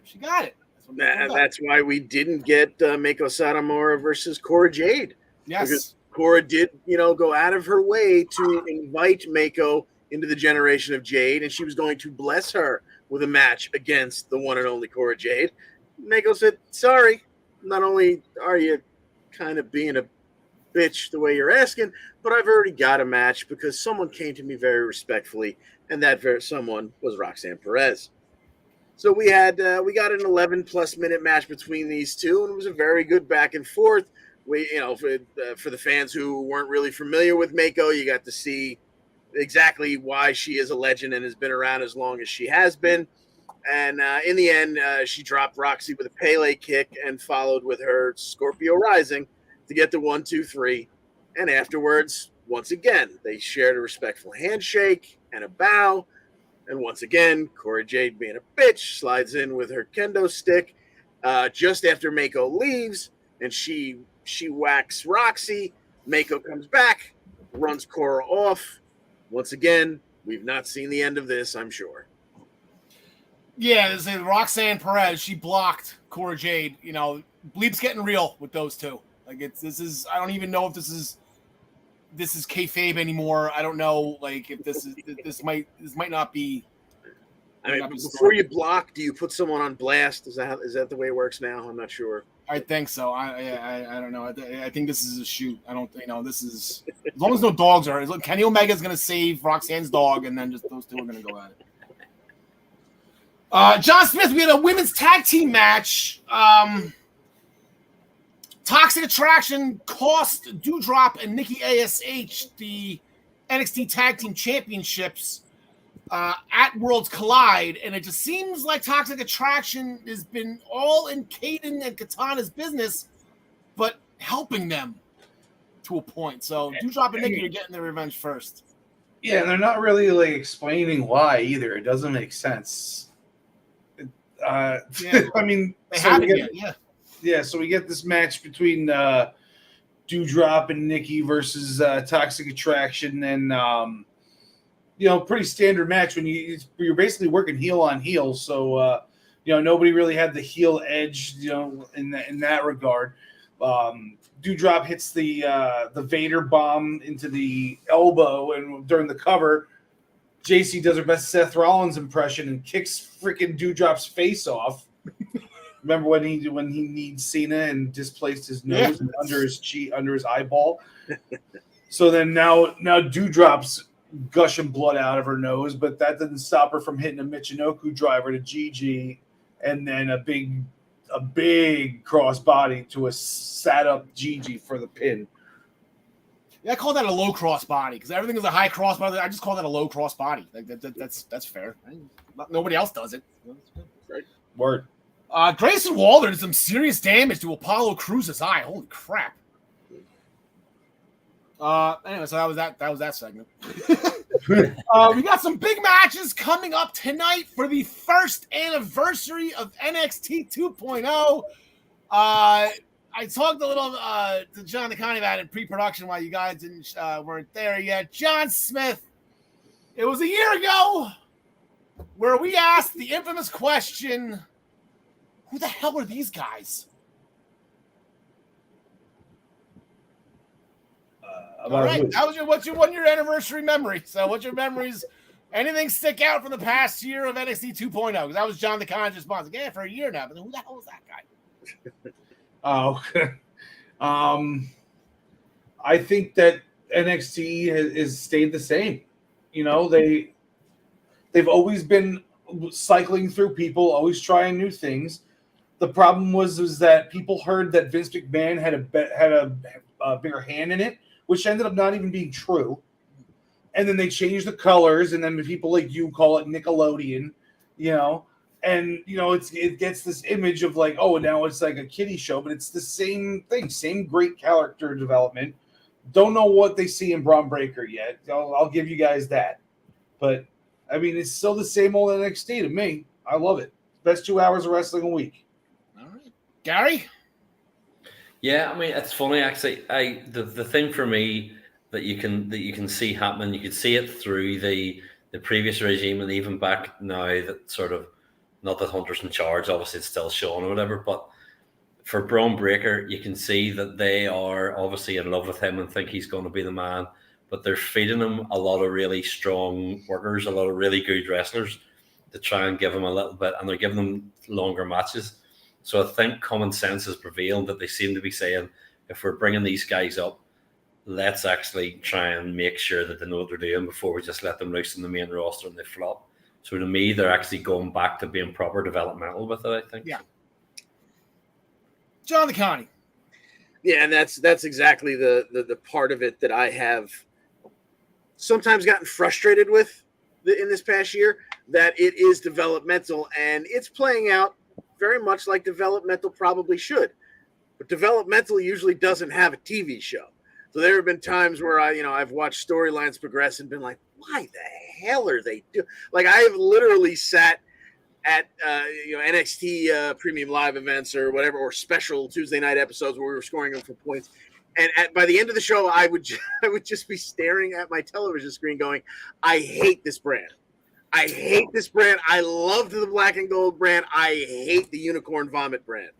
Speaker 1: She got it.
Speaker 2: That's why we didn't get Mako Sadamora versus Cora Jade.
Speaker 1: Yes.
Speaker 2: Because Cora did, go out of her way to invite Mako into the generation of Jade, and she was going to bless her with a match against the one and only Cora Jade. Mako said, sorry, not only are you kind of being a bitch the way you're asking, but I've already got a match because someone came to me very respectfully, and that someone was Roxanne Perez. So we got an 11+ minute match between these two, and it was a very good back and forth. For the fans who weren't really familiar with Mako, you got to see exactly why she is a legend and has been around as long as she has been. And in the end, she dropped Roxy with a Pele kick and followed with her Scorpio Rising to get the 1, 2, 3. And afterwards, once again, they shared a respectful handshake and a bow. And once again, Cora Jade, being a bitch, slides in with her kendo stick just after Mako leaves, and she whacks Roxy. Mako comes back, runs Cora off. Once again, we've not seen the end of this, I'm sure.
Speaker 1: Yeah, this is Roxanne Perez. She blocked Cora Jade. You know, bleep's getting real with those two. Like this is. I don't even know if this is kayfabe anymore. I don't know. Like if this might not be.
Speaker 2: I mean, before you block, do you put someone on blast? Is that the way it works now? I'm not sure.
Speaker 1: I think so. I don't know. I think this is a shoot. I don't. This is as long as no dogs are. Kenny Omega's gonna save Roxanne's dog, and then just those two are gonna go at it. John Smith, we had a women's tag team match. Toxic Attraction cost Doudrop and Nikki ASH the NXT Tag Team Championships at Worlds Collide, and it just seems like Toxic Attraction has been all in Kaden and Katana's business, but helping them to a point. So Doudrop and Nikki are getting their revenge first.
Speaker 4: Yeah, and they're not really like explaining why either. It doesn't make sense. I mean, so we get this match between Doudrop and Nikki versus Toxic Attraction, and pretty standard match when you're basically working heel on heel. So nobody really had the heel edge, in that regard. Doudrop hits the Vader bomb into the elbow, and during the cover, JC does her best Seth Rollins impression and kicks freaking Doudrop's face off. Remember when he needs Cena and displaced his nose and under his eyeball? So then now Doudrop's gushing blood out of her nose, but that didn't stop her from hitting a Michinoku driver to Gigi, and then a big cross body to a sat up Gigi for the pin.
Speaker 1: Yeah, I call that a low cross body because everything is a high cross body. I just call that a low cross body. Like that's fair. Nobody else does it.
Speaker 2: Right.
Speaker 4: Word.
Speaker 1: Grayson Waller did some serious damage to Apollo Cruz's eye. Holy crap. Anyway, so that was that segment. We got some big matches coming up tonight for the first anniversary of NXT 2.0. I talked a little to John DeConnie about it in pre-production while you guys weren't there yet. John Smith, it was a year ago where we asked the infamous question, who the hell are these guys? All right, what's your 1 year anniversary memory? So what's your memories? Anything stick out from the past year of NXT 2.0? Because that was John DeConnie's response. Yeah, for a year now, but who the hell was that guy?
Speaker 4: Oh, I think that NXT has stayed the same. They've always been cycling through people, always trying new things. The problem was that people heard that Vince McMahon had a bigger hand in it, which ended up not even being true. And then they changed the colors, and then people like you call it Nickelodeon, And, it gets this image of like, oh, now it's like a kiddie show, but it's the same thing, same great character development. Don't know what they see in Braun Breaker yet. I'll give you guys that. But, I mean, it's still the same old NXT to me. I love it. Best 2 hours of wrestling a week.
Speaker 1: All right. Gary?
Speaker 5: Yeah, I mean, it's funny, actually. The thing for me that you can see happening, you can see it through the previous regime and even back now that sort of, not that Hunter's in charge, obviously it's still Sean or whatever, but for Braun Breaker, you can see that they are obviously in love with him and think he's going to be the man, but they're feeding him a lot of really strong workers, a lot of really good wrestlers to try and give him a little bit, and they're giving them longer matches. So I think common sense has prevailed that they seem to be saying, if we're bringing these guys up, let's actually try and make sure that they know what they're doing before we just let them loose in the main roster and they flop. So to me, they're actually going back to being proper developmental with it, I think.
Speaker 1: Yeah. John DeConnie.
Speaker 2: Yeah, and that's exactly the part of it that I have sometimes gotten frustrated with in this past year, that it is developmental, and it's playing out very much like developmental probably should. But developmental usually doesn't have a TV show. So there have been times where I've watched storylines progress and been like, why the hell are they doing? Like, I have literally sat at NXT premium live events or whatever, or special Tuesday night episodes where we were scoring them for points, and by the end of the show, I would just be staring at my television screen, going, I hate this brand. I hate this brand. I loved the black and gold brand. I hate the unicorn vomit brand.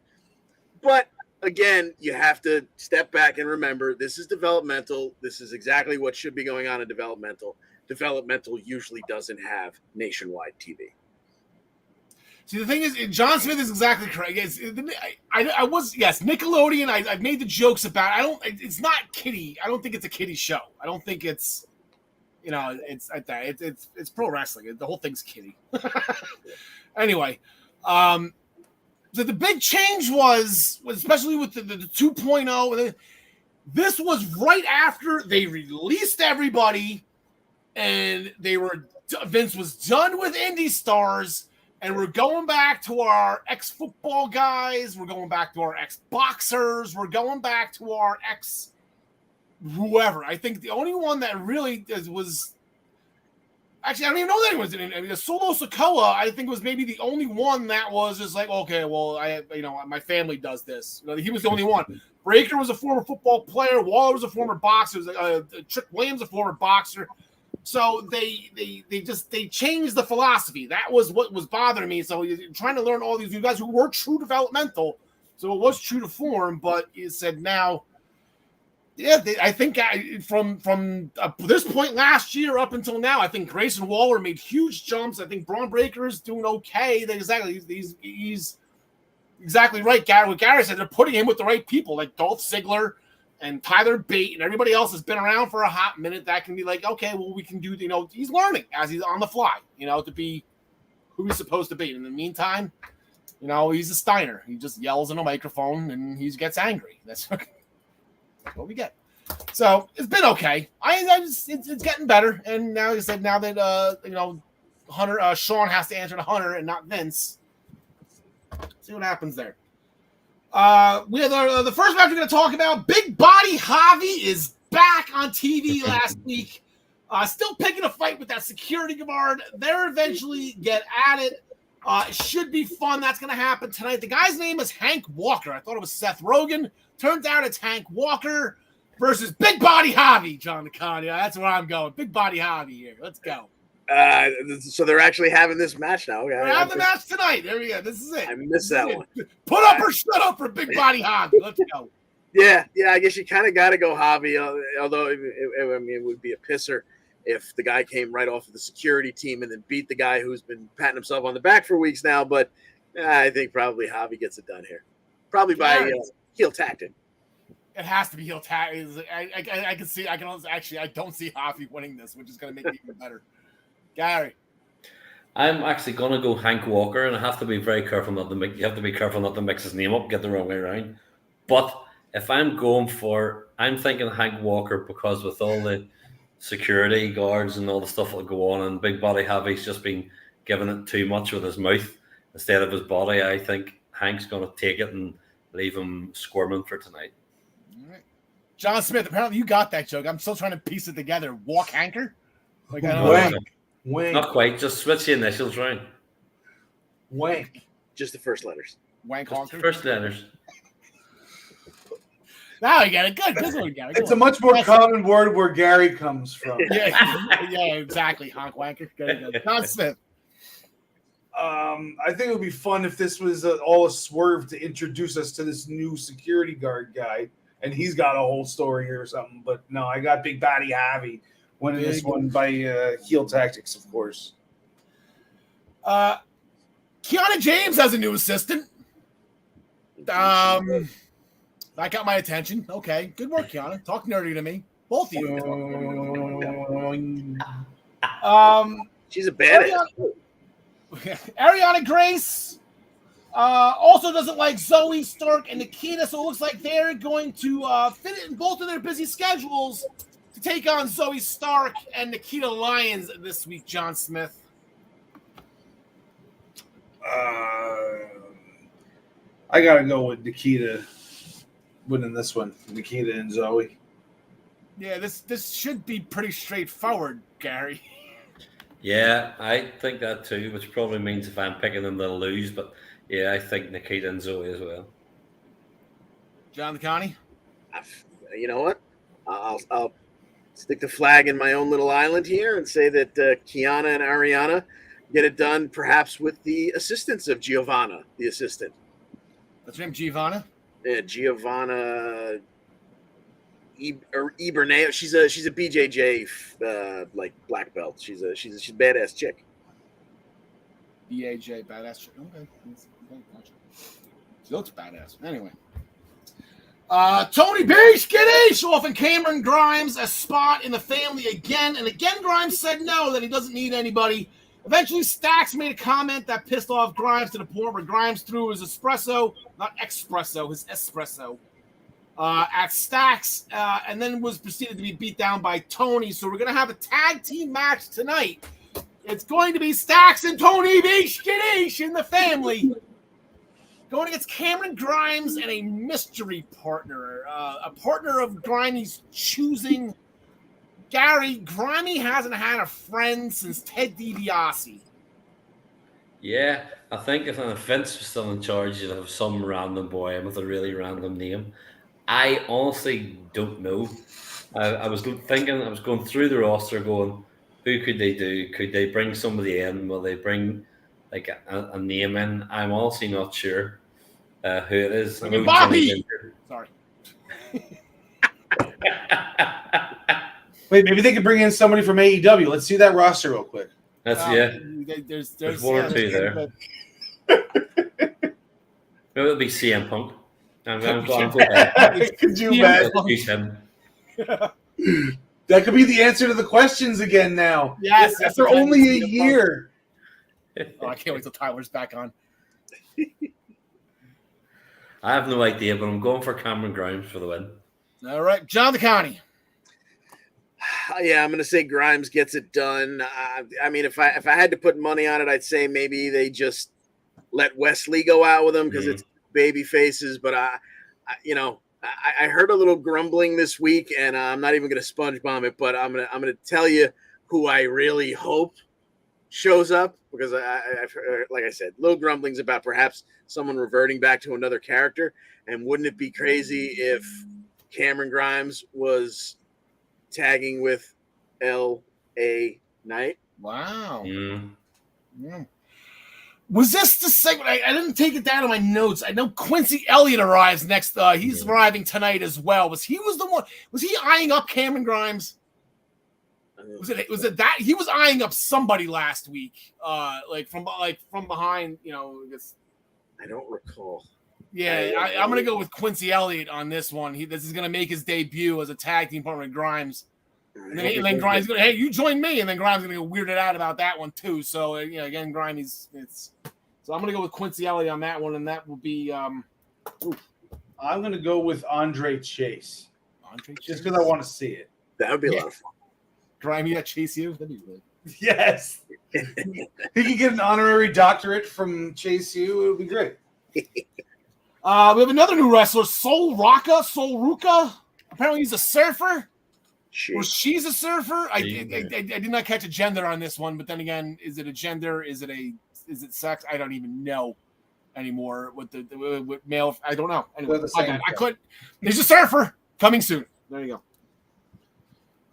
Speaker 2: But again, you have to step back and remember this is developmental. This is exactly what should be going on in developmental. Developmental usually doesn't have nationwide TV.
Speaker 1: See, the thing is, John Smith is exactly correct. I was, yes, Nickelodeon. I've made the jokes about. It's not kiddie. I don't think it's a kiddie show. I don't think it's, it's like that. It's pro wrestling. The whole thing's kiddie. Anyway, the big change was especially with the 2.0. This was right after they released everybody, and Vince was done with indie stars. And we're going back to our ex-football guys. We're going back to our ex-boxers. We're going back to our ex-whoever. I think the only one that really was... Actually, I don't even know that he was in it. I mean, Solo Sikoa, I think, was maybe the only one that was just like, okay, well, my family does this. He was the only one. Breaker was a former football player. Waller was a former boxer. Trick Williams, a former boxer. So they changed the philosophy. That was what was bothering me. So you're trying to learn all these new guys who were true developmental. So it was true to form, but you said now, I think from this point last year up until now, I think Grayson Waller made huge jumps. I think Braun Breaker is doing okay. He's exactly right. What Gary said, they're putting him with the right people, like Dolph Ziggler and Tyler Bate and everybody else has been around for a hot minute. That can be like, okay, well, we can do, he's learning as he's on the fly, to be who he's supposed to be. In the meantime, he's a Steiner. He just yells in a microphone and he gets angry. That's what we get. So it's been okay. It's getting better. And now he said, now that, Hunter, Sean has to answer to Hunter and not Vince. See what happens there. We have the first match we're going to talk about. Big Body Javi is back on TV last week. Still picking a fight with that security guard. They'll eventually get at it. It should be fun. That's going to happen tonight. The guy's name is Hank Walker. I thought it was Seth Rogen. Turns out it's Hank Walker versus Big Body Javi, John Nicania. That's where I'm going. Big Body Javi here. Let's go.
Speaker 2: So they're actually having this match now.
Speaker 1: We're having the match tonight. There we go. This is it.
Speaker 2: I missed that one.
Speaker 1: Put up or shut up for Big Body Javi. Let's go.
Speaker 2: Yeah. I guess you kind of got to go Javi, although it would be a pisser if the guy came right off of the security team and then beat the guy who's been patting himself on the back for weeks now. But I think probably Javi gets it done here. Probably by heel tactic.
Speaker 1: It has to be heel tactic. I can see. I don't see Javi winning this, which is going to make it even better. Gary,
Speaker 5: I'm actually gonna go Hank Walker, and I have to be very careful not to mix. You have to be careful not to mix his name up, get the wrong way around. But if I'm I'm thinking Hank Walker because with all the security guards and all the stuff that'll go on, and Big Body Javi's just been giving it too much with his mouth instead of his body. I think Hank's gonna take it and leave him squirming for tonight.
Speaker 1: All right. John Smith, apparently you got that joke. I'm still trying to piece it together. Walk Hanker? Like I don't know.
Speaker 4: Wank.
Speaker 5: Not quite. Just switch the initials round.
Speaker 4: Wank.
Speaker 2: Just the first letters.
Speaker 1: Wank honker.
Speaker 5: First letters.
Speaker 1: Now you got it. Good. This one, Gary.
Speaker 4: It's a much more common word where Gary comes from.
Speaker 1: yeah, exactly. Honk wanker. Good. John Smith.
Speaker 4: I think it would be fun if this was all a swerve to introduce us to this new security guard guy, and he's got a whole story or something. But no, I got Big Body Javi winning this one by heel tactics, of course.
Speaker 1: Kiana James has a new assistant. That got my attention. Okay, good work, Kiana. Talk nerdy to me. Both of you.
Speaker 2: She's a badass.
Speaker 1: Ariana Grace also doesn't like Zoe Stark and Nikita, so it looks like they're going to fit it in both of their busy schedules to take on Zoe Stark and Nikita Lyons this week, John Smith.
Speaker 4: I got to go with Nikita winning this one. Nikita and Zoe.
Speaker 1: Yeah, this should be pretty straightforward, Gary.
Speaker 5: Yeah, I think that too, which probably means if I'm picking them, they'll lose. But yeah, I think Nikita and Zoe as well.
Speaker 1: John Connie?
Speaker 2: You know what? I'll stick the flag in my own little island here and say that Kiana and Ariana get it done, perhaps with the assistance of Giovanna, the assistant.
Speaker 1: That's her name, Giovanna?
Speaker 2: Yeah, Giovanna Eberneo. She's a BJJ like black belt. She's a badass chick.
Speaker 1: BAJ, badass chick. Okay, gotcha. She looks badass. Anyway. Tony Beach, Giddy, offering Cameron Grimes a spot in the family again. And again, Grimes said no, that he doesn't need anybody. Eventually, Stacks made a comment that pissed off Grimes to the point where Grimes threw his espresso, not espresso, his espresso, at Stacks, and then was proceeded to be beat down by Tony. So we're going to have a tag team match tonight. It's going to be Stacks and Tony Beach, Giddy, in the family. Going against Cameron Grimes and a mystery partner, a partner of Grimey's choosing. Gary, Grimey hasn't had a friend since Ted DiBiase.
Speaker 5: Yeah, I think if Vince was still in charge, you'd have some random boy with a really random name. I honestly don't know. I was thinking, I was going through the roster going, who could they do? Could they bring somebody in? Will they bring like a name in? I'm honestly not sure who it is.
Speaker 1: Bobby! Sorry.
Speaker 4: Wait, maybe they could bring in somebody from AEW. Let's see that roster real quick.
Speaker 5: There's one or two there. Maybe it'll be CM Punk.
Speaker 4: Could you imagine? That could be the answer to the questions again now.
Speaker 1: Yes.
Speaker 4: After only a year.
Speaker 1: Oh, I can't wait till Tyler's back on.
Speaker 5: I have no idea, but I'm going for Cameron Grimes for the win.
Speaker 1: All right, John DeConnie.
Speaker 2: Yeah, I'm going to say Grimes gets it done. I mean, if I had to put money on it, I'd say maybe they just let Wesley go out with him because it's baby faces. But I heard a little grumbling this week, and I'm not even going to sponge bomb it. But I'm gonna tell you who I really hope shows up because I've heard, like I said, little grumblings about perhaps someone reverting back to another character. And wouldn't it be crazy if Cameron Grimes was tagging with L.A. Knight?
Speaker 1: Wow.
Speaker 5: Yeah.
Speaker 1: Was this the segment? I didn't take it down in my notes. I know Quincy Elliott arrives next. He's arriving tonight as well. Was he eyeing up Cameron Grimes? Was it that he was eyeing up somebody last week? From behind,
Speaker 2: I don't recall.
Speaker 1: Yeah, I'm gonna go with Quincy Elliott on this one. This is gonna make his debut as a tag team partner with Grimes. And then Grimes is gonna, hey, you join me, and then Grimes is gonna get weirded out about that one too. So again, Grimes so I'm gonna go with Quincy Elliott on that one, and that will be
Speaker 4: I'm gonna go with Andre Chase. Just because I want to see it.
Speaker 2: That would be a lot of fun.
Speaker 1: Grimey that chase you? That'd be good.
Speaker 4: Yes. He could get an honorary doctorate from Chase U. It would be great.
Speaker 1: We have another new wrestler, Sol Ruka. Apparently he's a surfer. Or she's a surfer. I did not catch a gender on this one, but then again, is it a gender? Is it sex? I don't even know anymore with male. I don't know. Anyway, I couldn't. There's a surfer coming soon. There you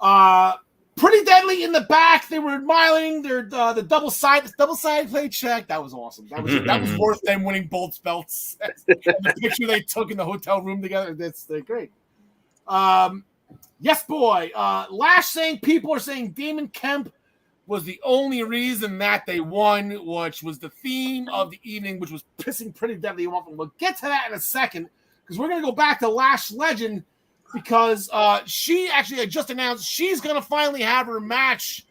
Speaker 1: go. Pretty Deadly in the back. They were admiring their the double side plate check. That was awesome. That was worth them winning both belts. The picture they took in the hotel room together. They're great. Yes, boy. Lash saying people are saying Damon Kemp was the only reason that they won, which was the theme of the evening, which was pissing Pretty Deadly off. And we'll get to that in a second because we're gonna go back to Lash Legend. Because she actually had just announced she's going to finally have her match,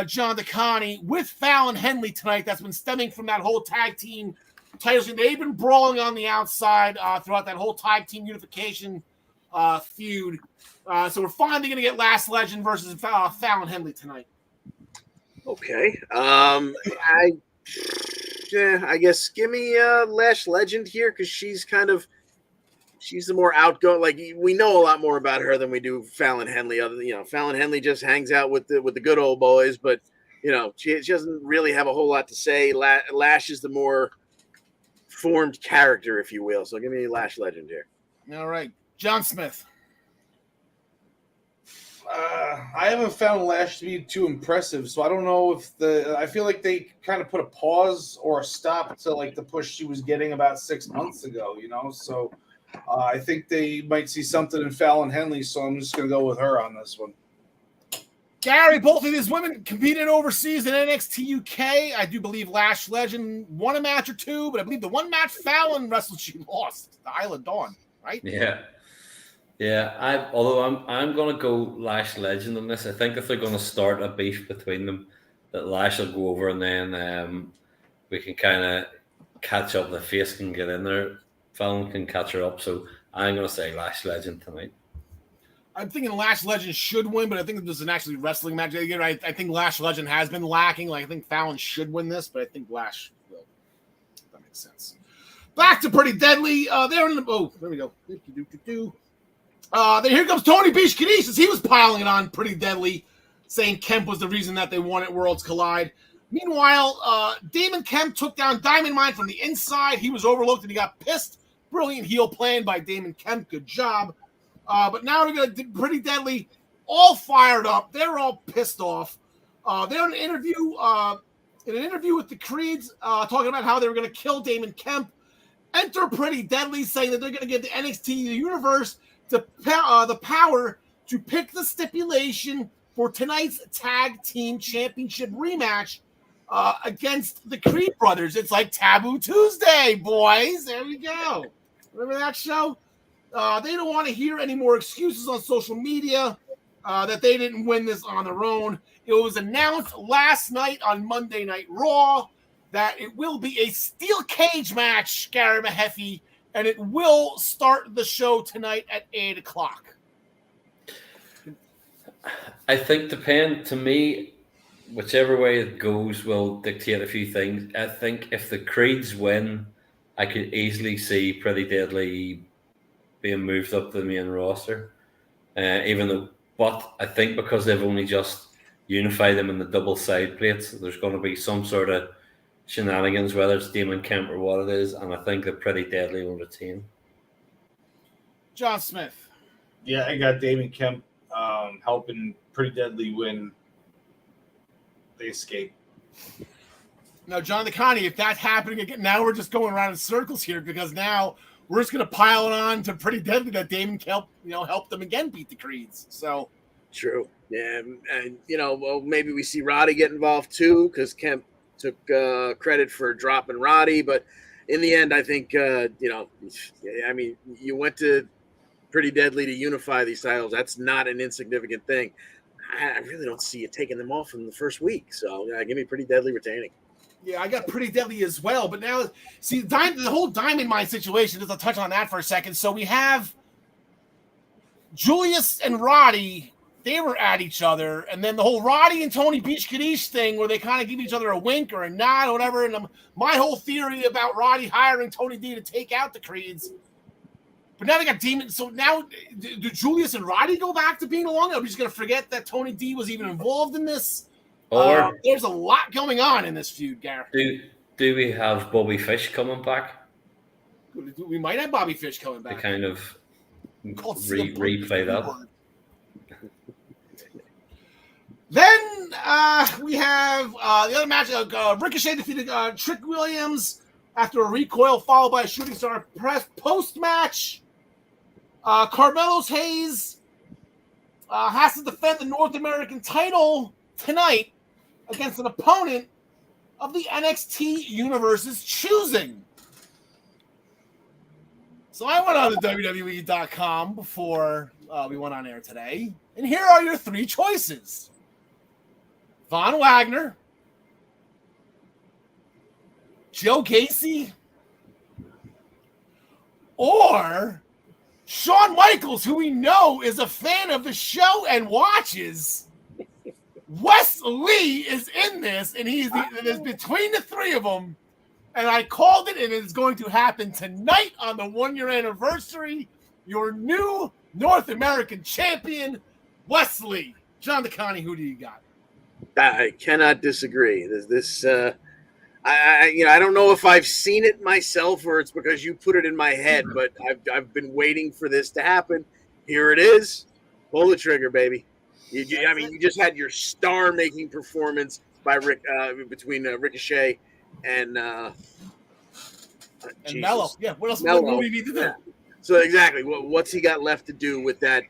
Speaker 1: John DeConnie, with Fallon Henley tonight. That's been stemming from that whole tag team titles. They've been brawling on the outside throughout that whole tag team unification feud. So we're finally going to get Last Legend versus Fallon Henley tonight.
Speaker 2: Okay. I guess give me Lash Legend here because she's the more outgoing. Like we know a lot more about her than we do Fallon Henley. Fallon Henley just hangs out with the good old boys, but she doesn't really have a whole lot to say. Lash is the more formed character, if you will. So give me Lash Legend here.
Speaker 1: All right, John Smith.
Speaker 4: I haven't found Lash to be too impressive, so I don't know if I feel like they kind of put a pause or a stop to like the push she was getting about 6 months ago, So I think they might see something in Fallon Henley, so I'm just going to go with her on this one.
Speaker 1: Gary, both of these women competed overseas in NXT UK. I do believe Lash Legend won a match or two, but I believe the one match Fallon wrestled, she lost. The Isle of Dawn, right?
Speaker 5: Yeah. Yeah, although I'm gonna go Lash Legend on this. I think if they're gonna start a beef between them, that Lash will go over and then we can kind of catch up. The face can get in there. Fallon can catch her up. So I'm gonna say Lash Legend tonight.
Speaker 1: I'm thinking Lash Legend should win, but I think this is an actually wrestling match. I think Lash Legend has been lacking. Like I think Fallon should win this, but I think Lash will. That makes sense. Back to Pretty Deadly. They're in the there we go. Here comes Tony Beach Kinesis. He was piling it on Pretty Deadly, saying Kemp was the reason that they won at Worlds Collide. Meanwhile, Damon Kemp took down Diamond Mine from the inside. He was overlooked and he got pissed. Brilliant heel plan by Damon Kemp. Good job. But now we're going to Pretty Deadly, all fired up. They're all pissed off. They're in an interview with the Creeds, talking about how they were going to kill Damon Kemp. Enter Pretty Deadly, saying that they're going to give the NXT Universe the power to pick the stipulation for tonight's Tag Team Championship rematch against the Creed brothers. It's like Taboo Tuesday, boys. There we go. Remember that show? They don't want to hear any more excuses on social media that they didn't win this on their own. It was announced last night on Monday Night Raw that it will be a steel cage match, Gary Mehaffy, and it will start the show tonight at 8 o'clock.
Speaker 5: I think to me, whichever way it goes will dictate a few things. I think if the Creeds win, I could easily see Pretty Deadly being moved up to the main roster. But I think because they've only just unified them in the double side plates, there's going to be some sort of shenanigans, whether it's Damon Kemp or what it is, and I think the Pretty Deadly will retain.
Speaker 1: John Smith.
Speaker 4: Yeah, I got Damon Kemp helping Pretty Deadly win. They escape.
Speaker 1: No, John DeConnie, if that's happening again, now we're just going around in circles here because now we're just going to pile it on to Pretty Deadly that Damon Kemp, helped them again beat the Creeds. So
Speaker 2: true. Yeah, and maybe we see Roddy get involved too because Kemp took credit for dropping Roddy, but in the end, I think you went to Pretty Deadly to unify these titles. That's not an insignificant thing. I really don't see you taking them off in the first week. So give me Pretty Deadly retaining.
Speaker 1: Yeah, I got Pretty Deadly as well. But now, see, the whole Diamond Mine situation, just to touch on that for a second. So we have Julius and Roddy. They were at each other. And then the whole Roddy and Tony Beach Kadesh thing where they kind of give each other a wink or a nod or whatever. And my whole theory about Roddy hiring Tony D to take out the Creeds. But now they got Demon. So now, do Julius and Roddy go back to being along? Are we just going to forget that Tony D was even involved in this?
Speaker 5: Or
Speaker 1: there's a lot going on in this feud, Gareth.
Speaker 5: Do we have Bobby Fish coming back?
Speaker 1: We might have Bobby Fish coming back.
Speaker 5: To kind of replay that.
Speaker 1: Then we have the other match. Ricochet defeated Trick Williams after a recoil followed by a shooting star press. Post-match, Carmelos Hayes has to defend the North American title tonight against an opponent of the NXT Universe's choosing. So I went on to WWE.com before we went on air today, and here are your three choices. Von Wagner, Joe Gacy, or Shawn Michaels, who we know is a fan of the show and watches. Wes Lee is in this, and it is between the three of them. And I called it, and it's going to happen tonight on the 1-year anniversary. Your new North American champion, Wes Lee. John DeConnie, who do you got?
Speaker 2: I cannot disagree. I don't know if I've seen it myself or it's because you put it in my head, but I've been waiting for this to happen. Here it is. Pull the trigger, baby. You just had your star-making performance by between Ricochet and
Speaker 1: Mello. Yeah, what else?
Speaker 2: Mello.
Speaker 1: What do you need to do?
Speaker 2: Yeah. So exactly, what's he got left to do with that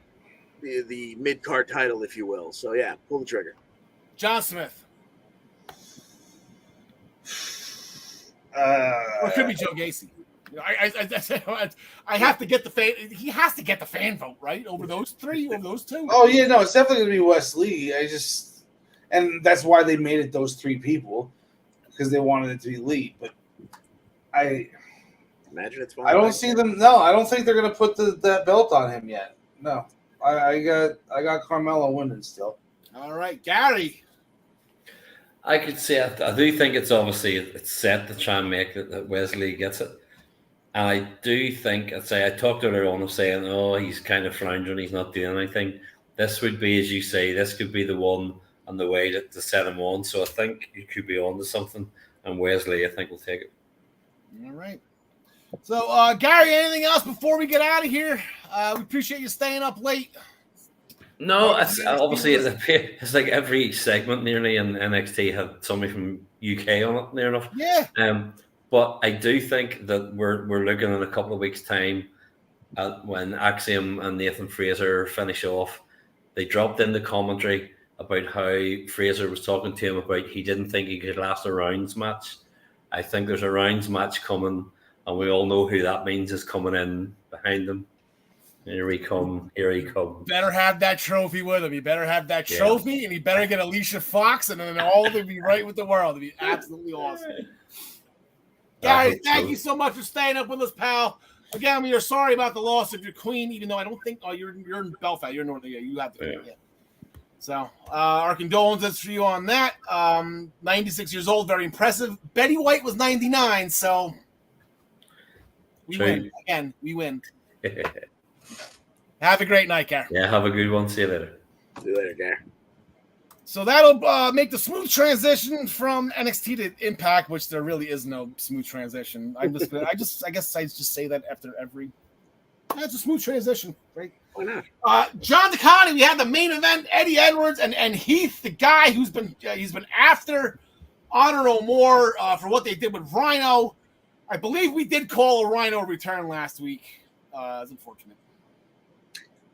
Speaker 2: the mid-card title, if you will? So yeah, pull the trigger.
Speaker 1: John Smith. Or it could be Joe Gacy. I have to get the fan. He has to get the fan vote, right? Over those three, over those two.
Speaker 4: Oh yeah, no, it's definitely gonna be Wes Lee. And that's why they made it those three people, because they wanted it to be Lee. But I
Speaker 2: imagine it's.
Speaker 4: I don't see them. No, I don't think they're gonna put that belt on him yet. No, I got Carmelo winning still.
Speaker 1: All right, Gary.
Speaker 5: I could say I do think it's set to try and make it that Wesley gets it. And I do think, I talked earlier on of saying, oh, he's kind of floundering, he's not doing anything. This would be, as you say, this could be the one and the way to set him on. So I think you could be on to something. And Wesley, I think, will take it.
Speaker 1: All right. So, Gary, anything else before we get out of here? We appreciate you staying up late.
Speaker 5: No, obviously it's like every segment nearly in NXT had somebody from UK on it, near enough.
Speaker 1: Yeah.
Speaker 5: But I do think that we're looking in a couple of weeks' time at when Axiom and Nathan Fraser finish off. They dropped in the commentary about how Fraser was talking to him about he didn't think he could last a rounds match. I think there's a rounds match coming, and we all know who that means is coming in behind them. Here he come.
Speaker 1: Better have that trophy with him. He better have that trophy, and he better get Alicia Fox, and then all will be right with the world. It'll be absolutely awesome. Gary, thank you so much for staying up with us, pal. Again, we are sorry about the loss of your queen, even though I don't think you're in Belfast. You're in North. Yeah, you have to. Yeah. So, our condolences for you on that. 96 years old, very impressive. Betty White was 99, so we win. Again, we win. Have a great night, Gary.
Speaker 5: Yeah, have a good one. See you later.
Speaker 2: See you later, Gary.
Speaker 1: So that'll make the smooth transition from NXT to Impact, which there really is no smooth transition. I guess I just say that after every. That's a smooth transition, right?
Speaker 2: Why not?
Speaker 1: John DeConnie, we had the main event: Eddie Edwards and Heath, the guy who's been after Honor No More for what they did with Rhino. I believe we did call a Rhino return last week. It's unfortunate.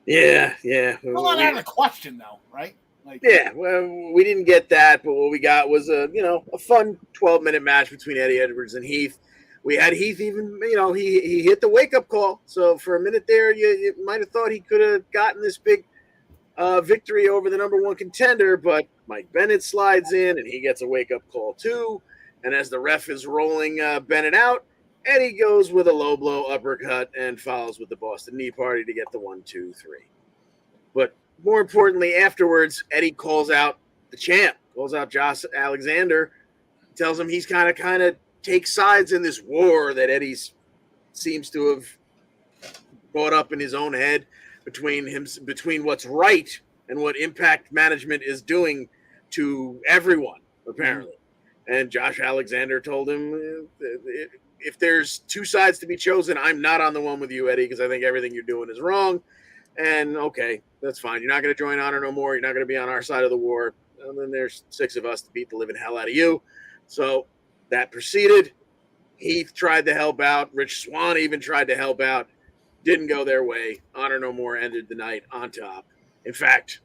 Speaker 2: Yeah.
Speaker 1: Well, not out of the question, though, right?
Speaker 2: Well, we didn't get that, but what we got was a fun 12-minute match between Eddie Edwards and Heath. We had Heath even, he hit the wake-up call. So for a minute there, you might have thought he could have gotten this big victory over the number one contender, but Mike Bennett slides in and he gets a wake-up call too. And as the ref is rolling Bennett out, Eddie goes with a low blow uppercut and follows with the Boston Knee Party to get the 1, 2, 3. But more importantly, afterwards, Eddie calls out the champ, calls out Josh Alexander, tells him he's kind of takes sides in this war that Eddie seems to have brought up in his own head between what's right and what Impact management is doing to everyone, apparently. And Josh Alexander told him, if there's two sides to be chosen, I'm not on the one with you, Eddie, because I think everything you're doing is wrong. And okay, that's fine. You're not going to join Honor No More. You're not going to be on our side of the war. And then there's 6 of us to beat the living hell out of you. So that proceeded. Heath tried to help out. Rich Swann even tried to help out. Didn't go their way. Honor No More ended the night on top. In fact,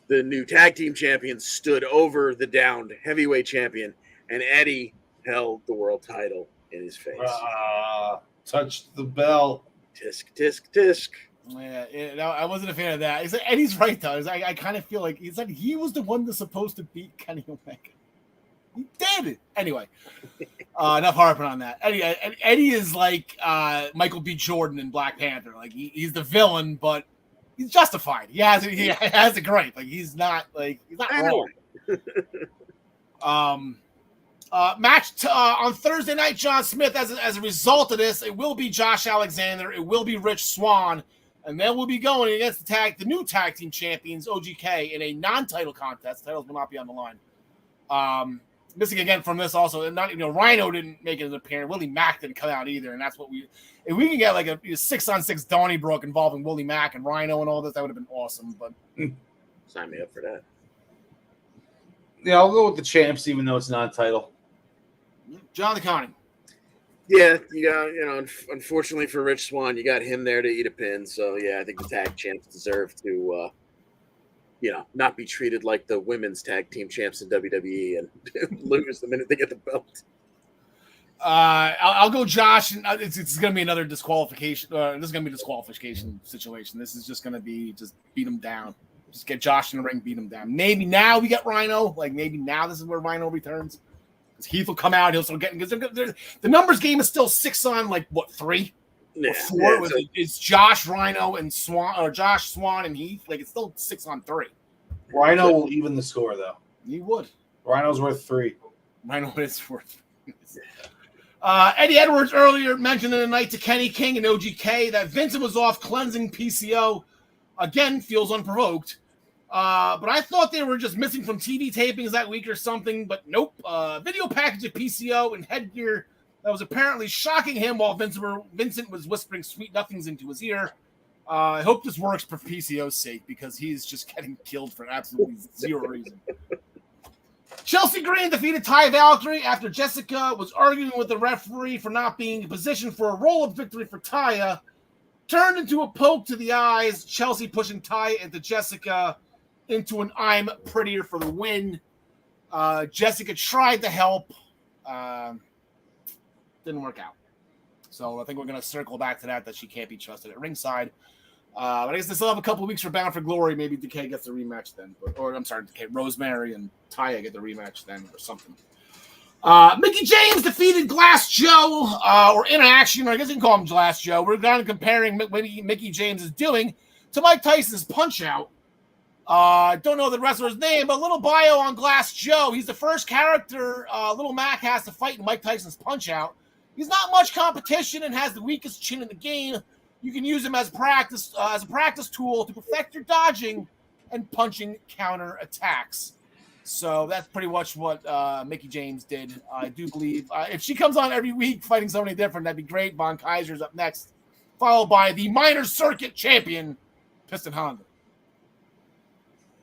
Speaker 2: the new tag team champions stood over the downed heavyweight champion, and Eddie held the world title in his face.
Speaker 4: Touched the bell.
Speaker 2: Tisk, tisk, tisk.
Speaker 1: Yeah, I wasn't a fan of that. Eddie's right, though. I kind of feel like he was the one that's supposed to beat Kenny Omega. He did it. Anyway, enough harping on that. Eddie is like Michael B. Jordan in Black Panther. Like he's the villain, but he's justified. He has it great. Like he's not wrong. Match on Thursday night, John Smith. As a result of this, it will be Josh Alexander. It will be Rich Swann. And then we'll be going against the new tag team champions, OGK, in a non-title contest. Titles will not be on the line. Missing again from this also, Rhino didn't make an appearance. Willie Mack didn't come out either, and that's what if we can get like a 6-on-6 Donnybrook involving Willie Mack and Rhino and all this, that would have been awesome. But
Speaker 2: Sign me up for that.
Speaker 4: Yeah, I'll go with the champs, even though it's not a title.
Speaker 1: John the Conning.
Speaker 2: Yeah, you got, unfortunately for Rich Swann, you got him there to eat a pin. So, yeah, I think the tag champs deserve to, not be treated like the women's tag team champs in WWE and lose the minute they get the belt.
Speaker 1: I'll go Josh, and it's going to be another disqualification. This is going to be a disqualification situation. This is just going to be just beat him down. Just get Josh in the ring, beat him down. Maybe now we get Rhino. Like maybe now this is where Rhino returns. Heath will come out. He'll still get because the numbers game is still 6 on 3 or 4.
Speaker 2: Yeah,
Speaker 1: it's Josh, Rhino, and Swan, or Josh, Swan, and Heath. Like it's still 6 on 3.
Speaker 4: Rhino will even the score though.
Speaker 1: He would.
Speaker 4: Rhino's worth 3.
Speaker 1: Rhino is worth. Eddie Edwards earlier mentioned in the night to Kenny King and OGK that Vincent was off cleansing PCO. Again, feels unprovoked. But I thought they were just missing from TV tapings that week or something. But nope. Video package of PCO and headgear that was apparently shocking him while Vincent was whispering sweet nothings into his ear. I hope this works for PCO's sake because he's just getting killed for absolutely zero reason. Chelsea Green defeated Ty Valkyrie after Jessica was arguing with the referee for not being in position for a roll-up victory for Taya. Turned into a poke to the eyes, Chelsea pushing Taya into Jessica into an I'm prettier for the win. Jessica tried to help. Didn't work out. So I think we're going to circle back to that she can't be trusted at ringside. But I guess they still have a couple of weeks for Bound for Glory. Maybe Decay gets the rematch then. Decay, Rosemary and Taya get the rematch then or something. Mickey James defeated Glass Joe, or Interaction, or I guess you can call him Glass Joe. We're kind of comparing what Mickey James is doing to Mike Tyson's Punch-Out. Don't know the wrestler's name, but little bio on Glass Joe. He's the first character Little Mac has to fight in Mike Tyson's Punch-Out. He's not much competition and has the weakest chin in the game. You can use him as a practice tool to perfect your dodging and punching counter attacks. So that's pretty much what Mickey James did. I do believe if she comes on every week fighting somebody different, that'd be great. Von Kaiser's up next, followed by the minor circuit champion, Piston Honda.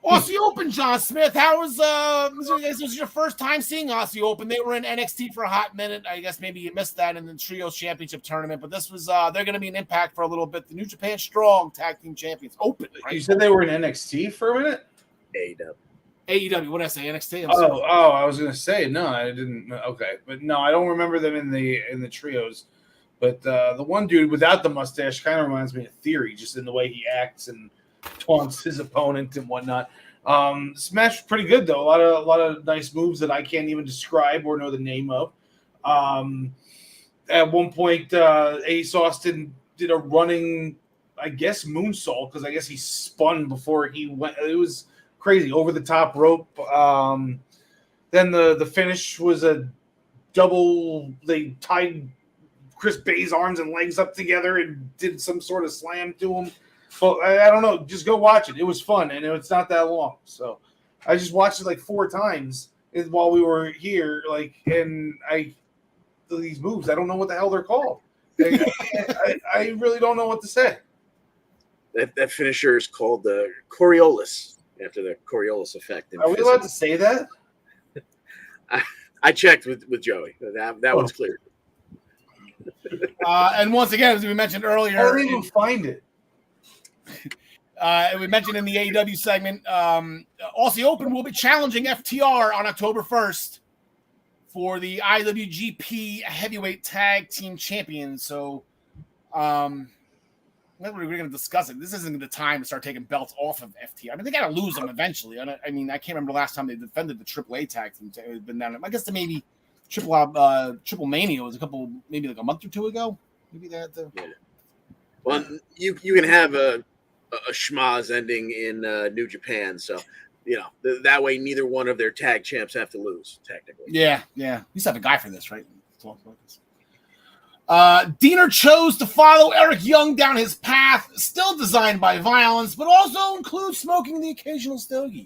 Speaker 1: Aussie Open, John Smith. How was this was your first time seeing Aussie Open? They were in NXT for a hot minute. I guess maybe you missed that in the Trios Championship tournament, but this was they're going to be an Impact for a little bit. The New Japan Strong Tag Team Champions Open. Right?
Speaker 4: You said they were in NXT for a minute?
Speaker 2: AEW.
Speaker 1: What did I say? NXT?
Speaker 4: I was going to say no, I didn't. Okay, but no, I don't remember them in the trios. But the one dude without the mustache kind of reminds me of Theory, just in the way he acts and taunts his opponent and whatnot. Smash was pretty good though. A lot of nice moves that I can't even describe or know the name of. At one point, Ace Austin did a running, I guess, moonsault because I guess he spun before he went. It was crazy over the top rope. Then the finish was a double. They tied Chris Bay's arms and legs up together and did some sort of slam to him. Well, I don't know. Just go watch it. It was fun, and it's not that long. So I just watched it like 4 times while we were here. And these moves, I don't know what the hell they're called. I really don't know what to say.
Speaker 2: That finisher is called the Coriolis, after the Coriolis effect.
Speaker 4: Are we allowed to say that?
Speaker 2: I checked with Joey. That one's clear.
Speaker 1: And once again, as we mentioned earlier,
Speaker 4: I didn't even find it.
Speaker 1: We mentioned in the AEW segment, Aussie Open will be challenging FTR on October 1st for the IWGP Heavyweight Tag Team Champion. So we're going to discuss it. This isn't the time to start taking belts off of FTR. I mean, they got to lose them eventually. I can't remember the last time they defended the AAA Tag Team. It's been down. I guess maybe Triple Mania was maybe like a month or 2 ago. Maybe they had to.
Speaker 2: Yeah. Well, you can have a schmaz ending in New Japan, so that way neither one of their tag champs have to lose technically.
Speaker 1: Yeah. You used to have a guy for this, right? Talk about this. Diener chose to follow Eric Young down his path, still designed by violence, but also includes smoking the occasional stogie,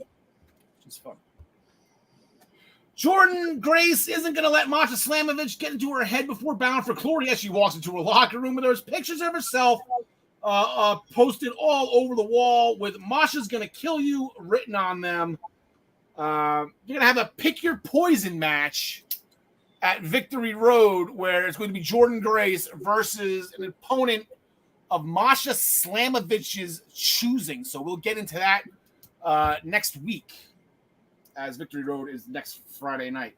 Speaker 1: which is fun. Jordan Grace isn't going to let Masha Slamovich get into her head before Bound for Glory as she walks into her locker room, and there's pictures of herself posted all over the wall with "Masha's gonna kill you" written on them. You're gonna have a pick your poison match at Victory Road, where it's going to be Jordan Grace versus an opponent of Masha Slamovich's choosing. So we'll get into that next week, as Victory Road is next Friday night.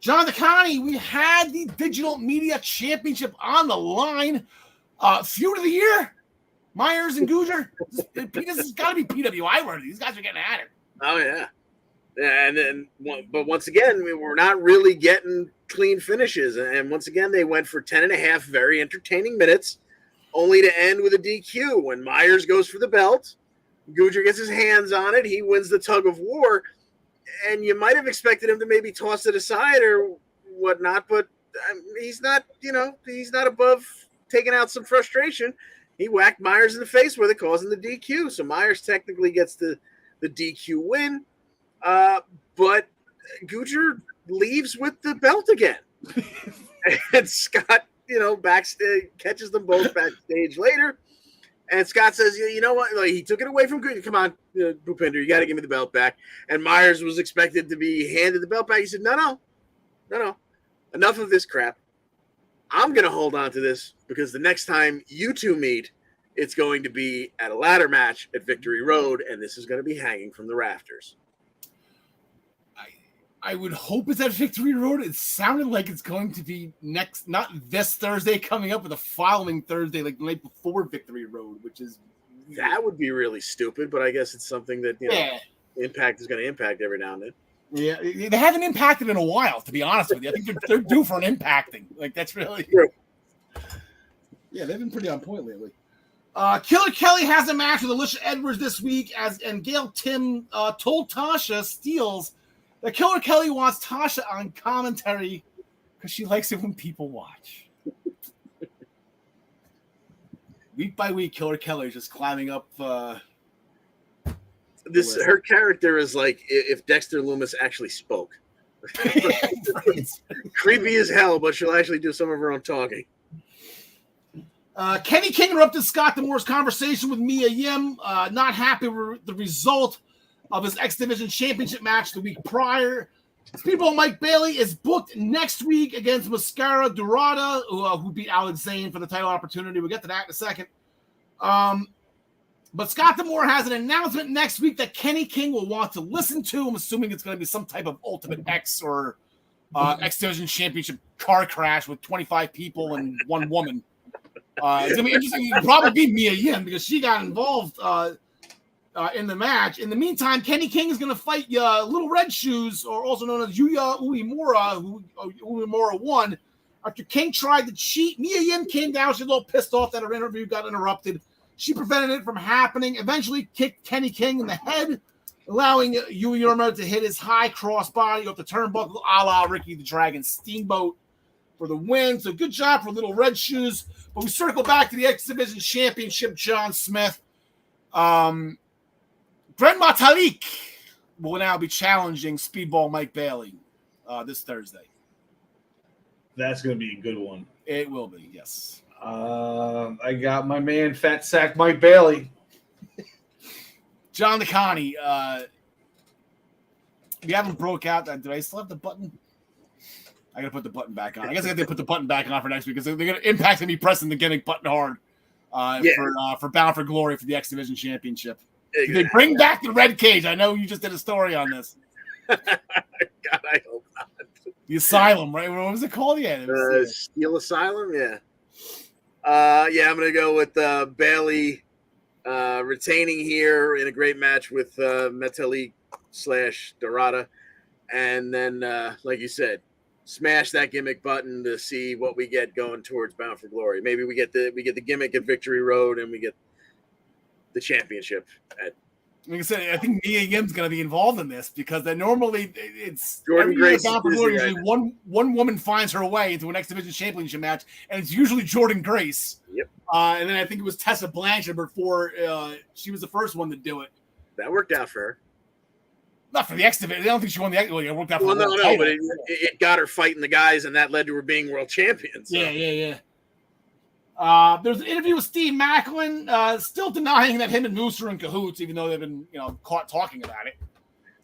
Speaker 1: John DeConnie, we had the Digital Media Championship on the line. Feud of the year, Myers and Gujar. This has got to be PWI worthy. These guys are getting at it.
Speaker 2: Oh, yeah. And then, but once again, we're not really getting clean finishes. And once again, they went for 10.5 very entertaining minutes, only to end with a DQ. When Myers goes for the belt, Gujar gets his hands on it. He wins the tug of war. And you might have expected him to maybe toss it aside or whatnot, but he's not, he's not above taking out some frustration. He whacked Myers in the face with it, causing the DQ. So Myers technically gets the DQ win. But Gujar leaves with the belt again. And Scott, backstage, catches them both backstage later. And Scott says, you know what? Like, he took it away from Gujar. Come on, Bhupinder, you got to give me the belt back. And Myers was expected to be handed the belt back. He said, no. Enough of this crap. I'm going to hold on to this because the next time you two meet, it's going to be at a ladder match at Victory Road, and this is going to be hanging from the rafters.
Speaker 1: I would hope it's at Victory Road. It sounded like it's going to be next, not this Thursday coming up, but the following Thursday, like the night before Victory Road, which is
Speaker 2: that would be really stupid. But I guess it's something that Impact is going to impact every now and then.
Speaker 1: Yeah, they haven't impacted in a while, to be honest with you. I think they're due for an impacting. Like that's really
Speaker 2: true.
Speaker 1: Yeah, they've been pretty on point lately. Killer Kelly has a match with Alicia Edwards this week, and Gail Tim told Tasha Steeles that Killer Kelly wants Tasha on commentary because she likes it when people watch. Week by week, Killer Kelly is just climbing up. Her
Speaker 2: character is like if Dexter Loomis actually spoke. Creepy as hell, but she'll actually do some of her own talking.
Speaker 1: Kenny King interrupted Scott Damore's conversation with Mia Yim, not happy with the result of his X Division Championship match the week prior. Speedball Mike Bailey is booked next week against Mascara Dorada, who beat Alex Zane for the title opportunity. We'll get to that in a second. But Scott D'Amore has an announcement next week that Kenny King will want to listen to. I'm assuming it's going to be some type of Ultimate X or X Division Championship car crash with 25 people and one woman. It's going to be interesting. It'll probably be Mia Yim because she got involved in the match. In the meantime, Kenny King is going to fight Little Red Shoes, or also known as Yuya Uemura, who Uemura won. After King tried to cheat, Mia Yim came down. She was a little pissed off that her interview got interrupted. She prevented it from happening, eventually kicked Kenny King in the head, allowing Uemura to hit his high crossbody off the turnbuckle, a la Ricky the Dragon Steamboat for the win. So good job for Little Red Shoes. But we circle back to the X Division Championship, John Smith. Brent Matalik will now be challenging Speedball Mike Bailey this Thursday.
Speaker 4: That's going to be a good one.
Speaker 1: It will be, yes.
Speaker 4: I got my man, Fat Sack Mike Bailey.
Speaker 1: John DeConnie, we haven't broke out that. Did I still have the button? I got to put the button back on. I guess I got to put the button back on for next week because they're going to impact me pressing the gimmick button hard for Bound for Glory for the X Division Championship. Exactly. They bring back the Red Cage. I know you just did a story on this.
Speaker 2: God, I hope not.
Speaker 1: The Asylum, right? What was it called? Yeah,
Speaker 2: Steel Asylum. Yeah. I'm gonna go with Bailey retaining here in a great match with Metalik / Dorada, and then like you said, smash that gimmick button to see what we get going towards Bound for Glory. Maybe we get the gimmick at Victory Road, and we get the championship at.
Speaker 1: Like I said, I think Mia Yim's going to be involved in this because normally it's
Speaker 2: Jordan Grace.
Speaker 1: Usually one woman finds her way into an X Division Championship match, and it's usually Jordan Grace.
Speaker 2: Yep.
Speaker 1: And then I think it was Tessa Blanchard before she was the first one to do it.
Speaker 2: That worked out for her.
Speaker 1: Not for the X Division. I don't think she won the X Division. It worked out for
Speaker 2: no, but it got her fighting the guys, and that led to her being world champion. So.
Speaker 1: Yeah. There's an interview with Steve Macklin, still denying that him and Moose are in cahoots, even though they've been, caught talking about it.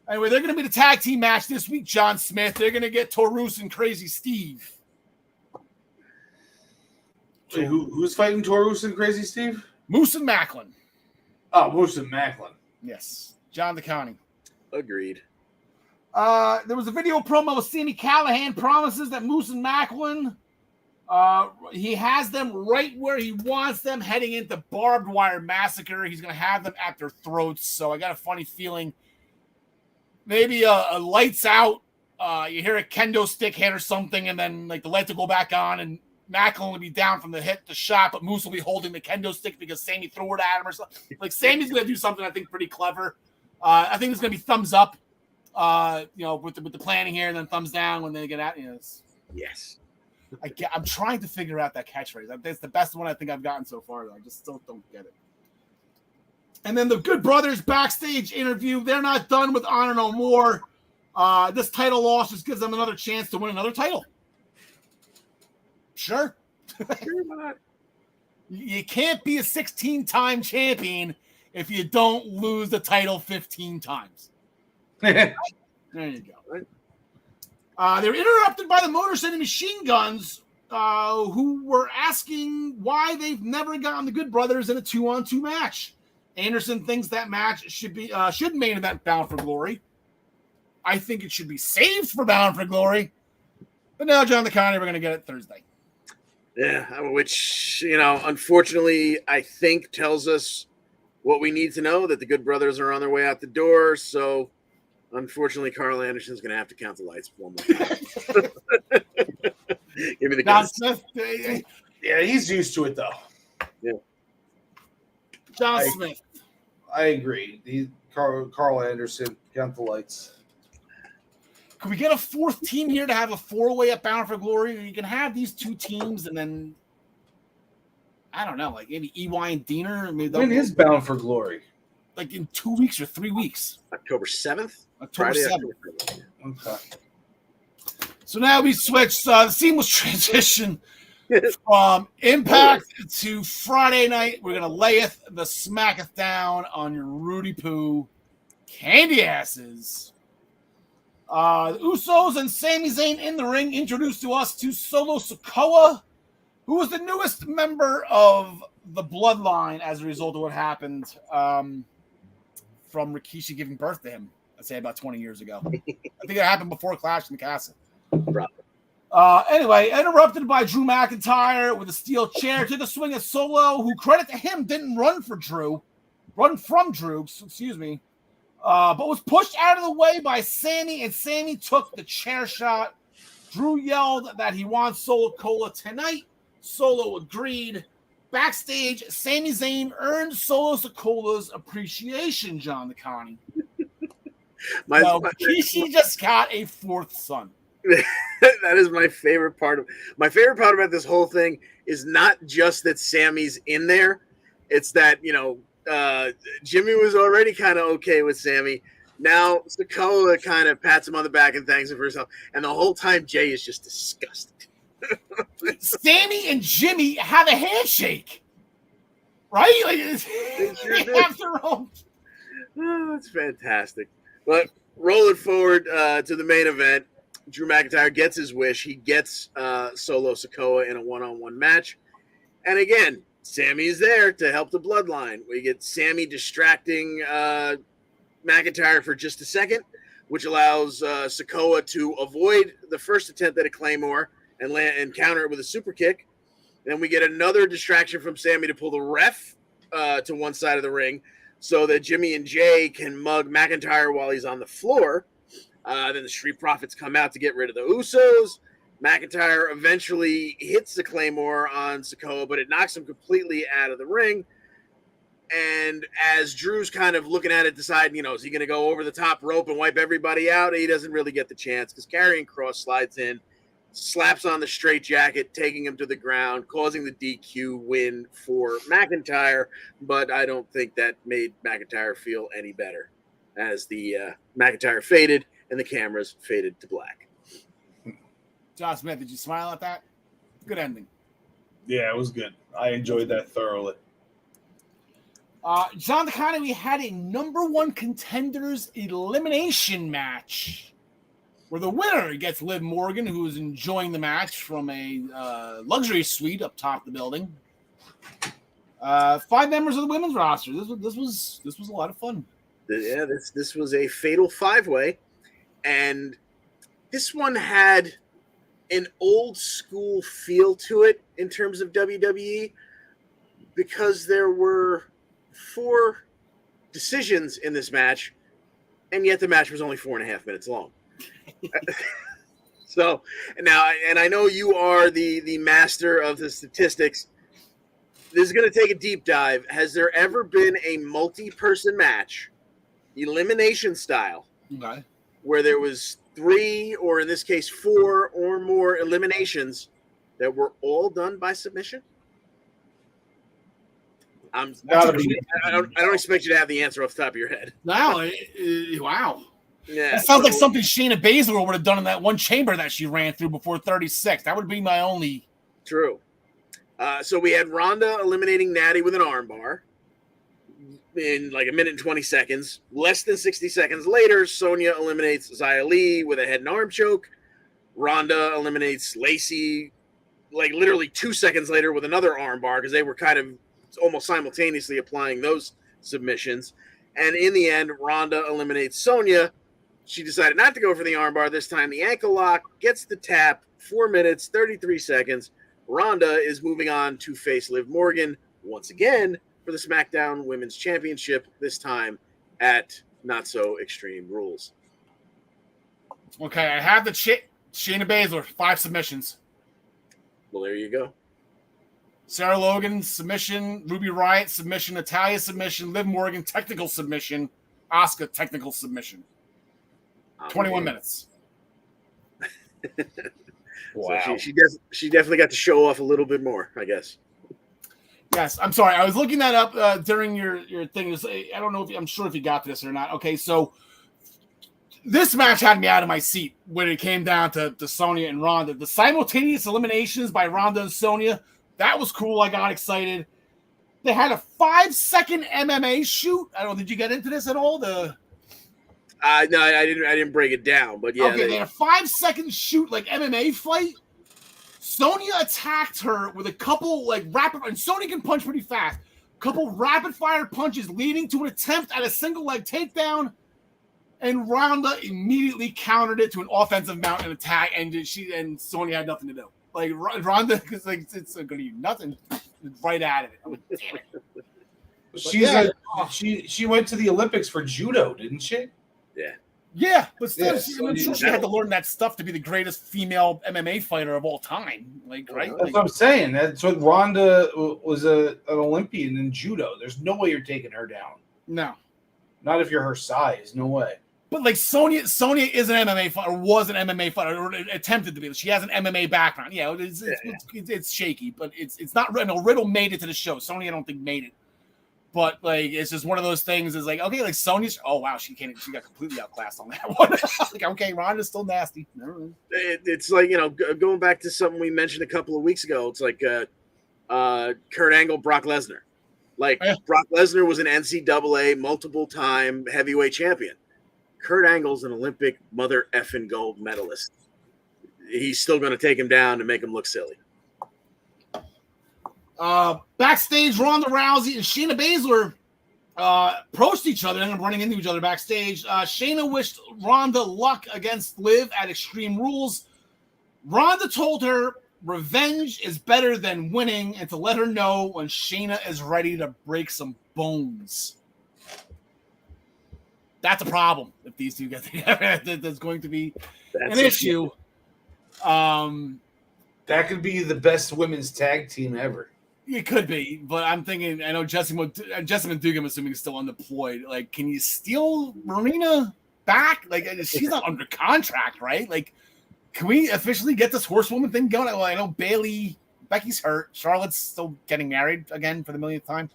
Speaker 1: Anyway, they're going to be the tag team match this week, John Smith. They're going to get Taurus and Crazy Steve.
Speaker 4: Wait, who's fighting Taurus and Crazy Steve?
Speaker 1: Moose and Macklin.
Speaker 4: Oh, Moose and Macklin.
Speaker 1: Yes. John DeConnie.
Speaker 2: Agreed.
Speaker 1: There was a video promo with Sami Callihan promises that Moose and Macklin, he has them right where he wants them heading into Barbed Wire Massacre. He's going to have them at their throats. So I got a funny feeling maybe a lights out. You hear a kendo stick hit or something, and then like the lights will go back on, and Macklin will be down from the hit to shot, but Moose will be holding the kendo stick because Sami threw it at him or something. Like Sami's going to do something I think pretty clever. I think it's going to be thumbs up, with the planning here, and then thumbs down when they get out.
Speaker 2: Yes.
Speaker 1: I'm trying to figure out that catchphrase. That's the best one I think I've gotten so far, though. I just still don't get it. And then the Good Brothers backstage interview. They're not done with Honor No More. This title loss just gives them another chance to win another title. Sure. You can't be a 16-time champion if you don't lose the title 15 times. There you go. They're interrupted by the Motor City Machine Guns, who were asking why they've never gotten the Good Brothers in a 2-on-2 match. Anderson thinks that match should main event Bound for Glory. I think it should be saved for Bound for Glory. But now, John DeConnie, we're going to get it Thursday.
Speaker 2: Yeah, which, unfortunately, I think tells us what we need to know, that the Good Brothers are on their way out the door. So, unfortunately, Karl Anderson's going to have to count the lights one more time. Give me the
Speaker 1: John
Speaker 2: guns.
Speaker 1: Smith.
Speaker 4: Yeah, he's used to it, though.
Speaker 2: Yeah.
Speaker 1: John Smith.
Speaker 4: I agree. Karl Anderson, count the lights.
Speaker 1: Could we get a fourth team here to have a 4-way at Bound for Glory? You can have these two teams, and then I don't know, like maybe EY and Diener.
Speaker 4: When is Bound for Glory?
Speaker 1: Like in 2 weeks or 3 weeks.
Speaker 2: October 7th?
Speaker 1: October
Speaker 2: Friday,
Speaker 1: 7th.
Speaker 4: Okay.
Speaker 1: So now we switch seamless transition from Impact to Friday night. We're going to layeth the smacketh down on your Rudy Poo candy asses. The Usos and Sami Zayn in the ring introduced to us to Solo Sikoa, who was the newest member of the Bloodline as a result of what happened from Rikishi giving birth to him, I'd say about 20 years ago. I think it happened before Clash in the Castle. Anyway, interrupted by Drew McIntyre with a steel chair, took a swing at Solo, who, credit to him, didn't run from Drew, but was pushed out of the way by Sami, and Sami took the chair shot. Drew yelled that he wants Solo Cola tonight. Solo agreed. Backstage, Sami Zayn earned Solo Sokola's appreciation, John DeConnie. Rikishi just got a fourth son.
Speaker 2: That is my favorite part. My favorite part about this whole thing is not just that Sammy's in there. It's that, Jimmy was already kind of okay with Sami. Now Sikoa kind of pats him on the back and thanks him for himself. And the whole time Jay is just disgusted.
Speaker 1: Sami and Jimmy have a handshake, right? Like, they have their own.
Speaker 2: Oh, that's fantastic. But rolling forward to the main event, Drew McIntyre gets his wish. He gets Solo Sikoa in a one-on-one match. And again, Sammy's there to help the Bloodline. We get Sami distracting McIntyre for just a second, which allows Sikoa to avoid the first attempt at a Claymore and counter it with a super kick. Then we get another distraction from Sami to pull the ref to one side of the ring so that Jimmy and Jay can mug McIntyre while he's on the floor. Then the Street Profits come out to get rid of the Usos. McIntyre eventually hits the Claymore on Sikoa, but it knocks him completely out of the ring. And as Drew's kind of looking at it, deciding, is he going to go over the top rope and wipe everybody out? He doesn't really get the chance because Karrion Kross slides in, slaps on the straitjacket, taking him to the ground, causing the DQ win for McIntyre. But I don't think that made McIntyre feel any better as the McIntyre faded and the cameras faded to black.
Speaker 1: John Smith, did you smile at that? Good ending.
Speaker 4: Yeah, it was good. I enjoyed that thoroughly.
Speaker 1: John DeConnie, we had a number one contenders elimination match where the winner gets Liv Morgan, who is enjoying the match from a luxury suite up top of the building. 5 members of the women's roster. This was a lot of fun.
Speaker 2: Yeah, this was a fatal 5-way, and this one had an old school feel to it in terms of WWE because there were 4 decisions in this match, and yet the match was only 4.5 minutes long. So now, and I know you are the master of the statistics. This is going to take a deep dive. Has there ever been a multi-person match, elimination style, where there was 3, or in this case 4 or more eliminations that were all done by submission? I don't expect you to have the answer off the top of your head.
Speaker 1: Wow. Yeah, that sounds like something Shayna Baszler would have done in that one chamber that she ran through before 36. That would be my only.
Speaker 2: True. So we had Ronda eliminating Natty with an armbar in like 1 minute and 20 seconds. Less than 60 seconds later, Sonya eliminates Xia Li with a head and arm choke. Ronda eliminates Lacey like literally 2 seconds later with another armbar because they were kind of almost simultaneously applying those submissions. And in the end, Ronda eliminates Sonya. She decided not to go for the armbar this time. The ankle lock gets the tap. 4 minutes, 33 seconds. Ronda is moving on to face Liv Morgan once again for the SmackDown Women's Championship, this time at Not So Extreme Rules.
Speaker 1: Okay, I have the Shayna Baszler, 5 submissions.
Speaker 2: Well, there you go.
Speaker 1: Sarah Logan, submission. Ruby Riott, submission. Natalya, submission. Liv Morgan, technical submission. Asuka, technical submission. 21 minutes.
Speaker 2: Wow. So she definitely got to show off a little bit more, I guess.
Speaker 1: Yes, I'm sorry. I was looking that up during your thing. I don't know I'm sure if you got this or not. Okay, so this match had me out of my seat when it came down to Sonya and Ronda. The simultaneous eliminations by Ronda and Sonya, that was cool. I got excited. They had a 5-second MMA shoot. I don't know. Did you get into this at all? No,
Speaker 2: I didn't break it down, but yeah.
Speaker 1: Okay, they had a 5-second shoot, like MMA fight. Sonya attacked her with a couple like rapid, and Sonya can punch pretty fast. Couple rapid fire punches leading to an attempt at a single leg takedown, and Ronda immediately countered it to an offensive mount and attack, and Sonya had nothing to do. Like Ronda, because like it's going to do nothing, right at it. I'm like, damn it.
Speaker 4: She went to the Olympics for judo, didn't she?
Speaker 1: Yeah, but still, I'm sure she had to learn that stuff to be the greatest female MMA fighter of all time. Like, right?
Speaker 4: That's what I'm saying. That's what Ronda was an Olympian in judo. There's no way you're taking her down.
Speaker 1: No,
Speaker 4: not if you're her size. No way.
Speaker 1: But like Sonya is an MMA fighter, or was an MMA fighter, or attempted to be. She has an MMA background. Yeah, it's shaky, but it's not. No, Riddle made it to the show. Sonya, I don't think made it. But like, it's just one of those things. Is like, okay, like Sonya's. Oh wow, she got completely outclassed on that one. Like, okay, Ronda's still nasty.
Speaker 2: It's like, going back to something we mentioned a couple of weeks ago. It's like Kurt Angle, Brock Lesnar. Like Brock Lesnar was an NCAA multiple-time heavyweight champion. Kurt Angle's an Olympic mother effing gold medalist. He's still going to take him down to make him look silly.
Speaker 1: Backstage, Ronda Rousey and Shayna Baszler approached each other and ended up running into each other backstage. Shayna wished Ronda luck against Liv at Extreme Rules. Ronda told her revenge is better than winning and to let her know when Shayna is ready to break some bones. That's a problem if these two get together. There's going to be an issue.
Speaker 4: That could be the best women's tag team ever.
Speaker 1: It could be, but I'm thinking, I know Jesse Mcdonough, I'm assuming, is still undeployed. Like, can you steal Marina back? Like, she's not under contract, right? Like, can we officially get this horsewoman thing going? Well, I know Becky's hurt. Charlotte's still getting married again for the millionth time.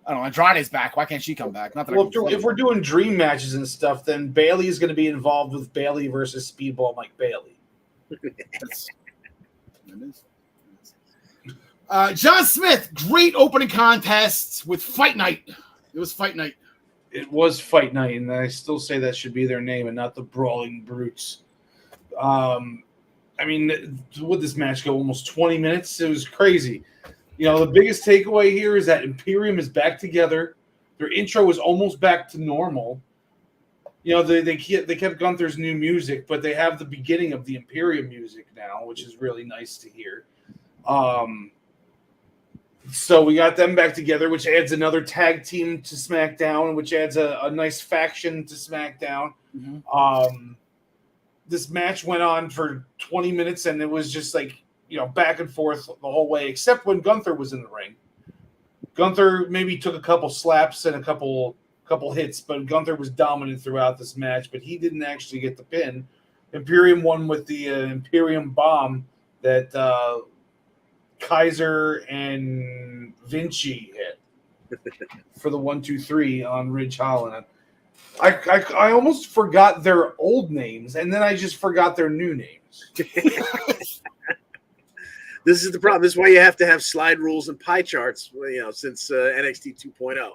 Speaker 1: I don't know. Andrade's back. Why can't she come back? Not that
Speaker 4: if we're doing dream matches and stuff, then Bayley is going to be involved with Bayley versus Speedball Mike Bayley.
Speaker 1: John Smith, great opening contest with Fight Night. It was Fight Night.
Speaker 4: It was Fight Night, and I still say that should be their name and not the Brawling Brutes. I mean, would this match go almost 20 minutes? It was crazy. You know, the biggest takeaway here is that Imperium is back together. Their intro is almost back to normal. You know, they kept Gunther's new music, but they have the beginning of the Imperium music now, which is really nice to hear. So we got them back together, which adds another tag team to SmackDown, which adds a nice faction to SmackDown. Mm-hmm. This match went on for 20 minutes, and it was just like, you know, back and forth the whole way, except when Gunther was in the ring. Gunther maybe took a couple slaps and a couple hits, but Gunther was dominant throughout this match, but he didn't actually get the pin. Imperium won with the Imperium bomb that Kaiser and Vinci hit for the 1-2-3 on Ridge Holland. I almost forgot their old names, and then I just forgot their new names.
Speaker 2: This is the problem. This is why you have to have slide rules and pie charts, you know, since NXT 2.0.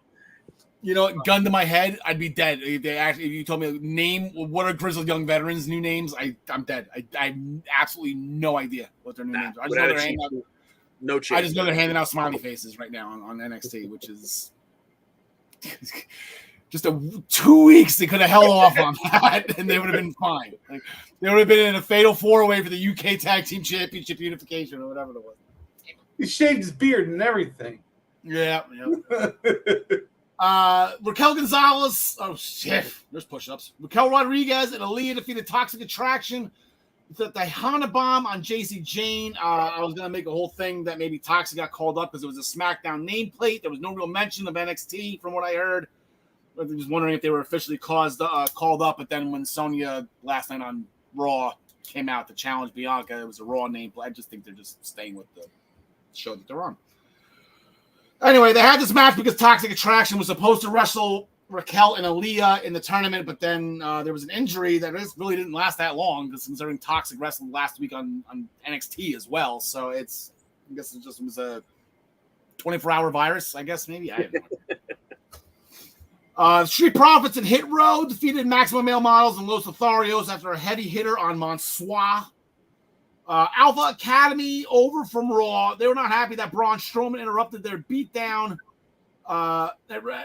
Speaker 1: You know, gun to my head, I'd be dead. If you told me name what are Grizzled Young Veterans' new names, I'm dead. I have absolutely no idea what their new names are. I just know they're handing out smiley faces right now on NXT, which is just 2 weeks they could have held off on that, and they would have been fine. Like, they would have been in a fatal 4-way for the UK Tag Team Championship unification or whatever it was.
Speaker 4: He shaved his beard and everything.
Speaker 1: Yeah. Raquel Gonzalez. Oh shit! There's push-ups. Raquel Rodriguez and Aaliyah defeated Toxic Attraction. The Hana bomb on JC Jane. I was gonna make a whole thing that maybe Toxic got called up because it was a SmackDown nameplate. There was no real mention of NXT from what I heard. I was wondering if they were officially called up. But then when Sonya last night on Raw came out to challenge Bianca, it was a Raw nameplate. I just think they're just staying with the show that they're on. Anyway, they had this match because Toxic Attraction was supposed to wrestle Raquel and Aaliyah in the tournament, but then there was an injury that really didn't last that long, considering Toxic wrestled last week on NXT as well. So I guess it just was a 24-hour virus, I guess, maybe. I have no idea. Street Profits and Hit Row defeated Maximum Male Models and Los Lotharios after a heavy hitter on Mansois. Alpha Academy over from Raw. They were not happy that Braun Strowman interrupted their beatdown.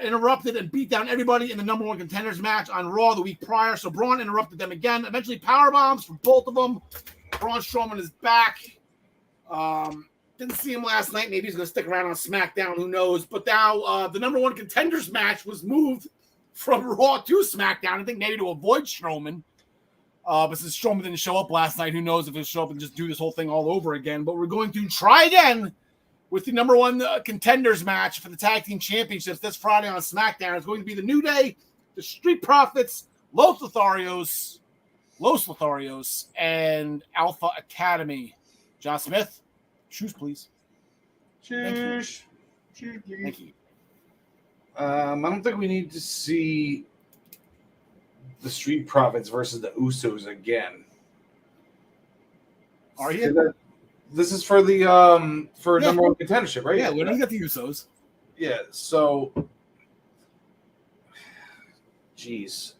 Speaker 1: Interrupted and beat down everybody in the number one contenders match on Raw the week prior. So Braun interrupted them again. Eventually, power bombs for both of them. Braun Strowman is back. Didn't see him last night. Maybe he's going to stick around on SmackDown. Who knows? But now the number one contenders match was moved from Raw to SmackDown. I think maybe to avoid Strowman. But since Strowman didn't show up last night, who knows if he'll show up and just do this whole thing all over again. But we're going to try again with the number one contenders match for the Tag Team Championships this Friday on SmackDown. It's going to be the New Day, the Street Profits, Los Lotharios, and Alpha Academy. John Smith, shoes, please.
Speaker 4: Cheers.
Speaker 1: Thank you.
Speaker 4: I don't think we need to see the Street Profits versus the Usos again.
Speaker 1: Are you?
Speaker 4: This is for the number one contendership, right?
Speaker 1: Yeah, we don't get the Usos.
Speaker 4: Yeah, so jeez.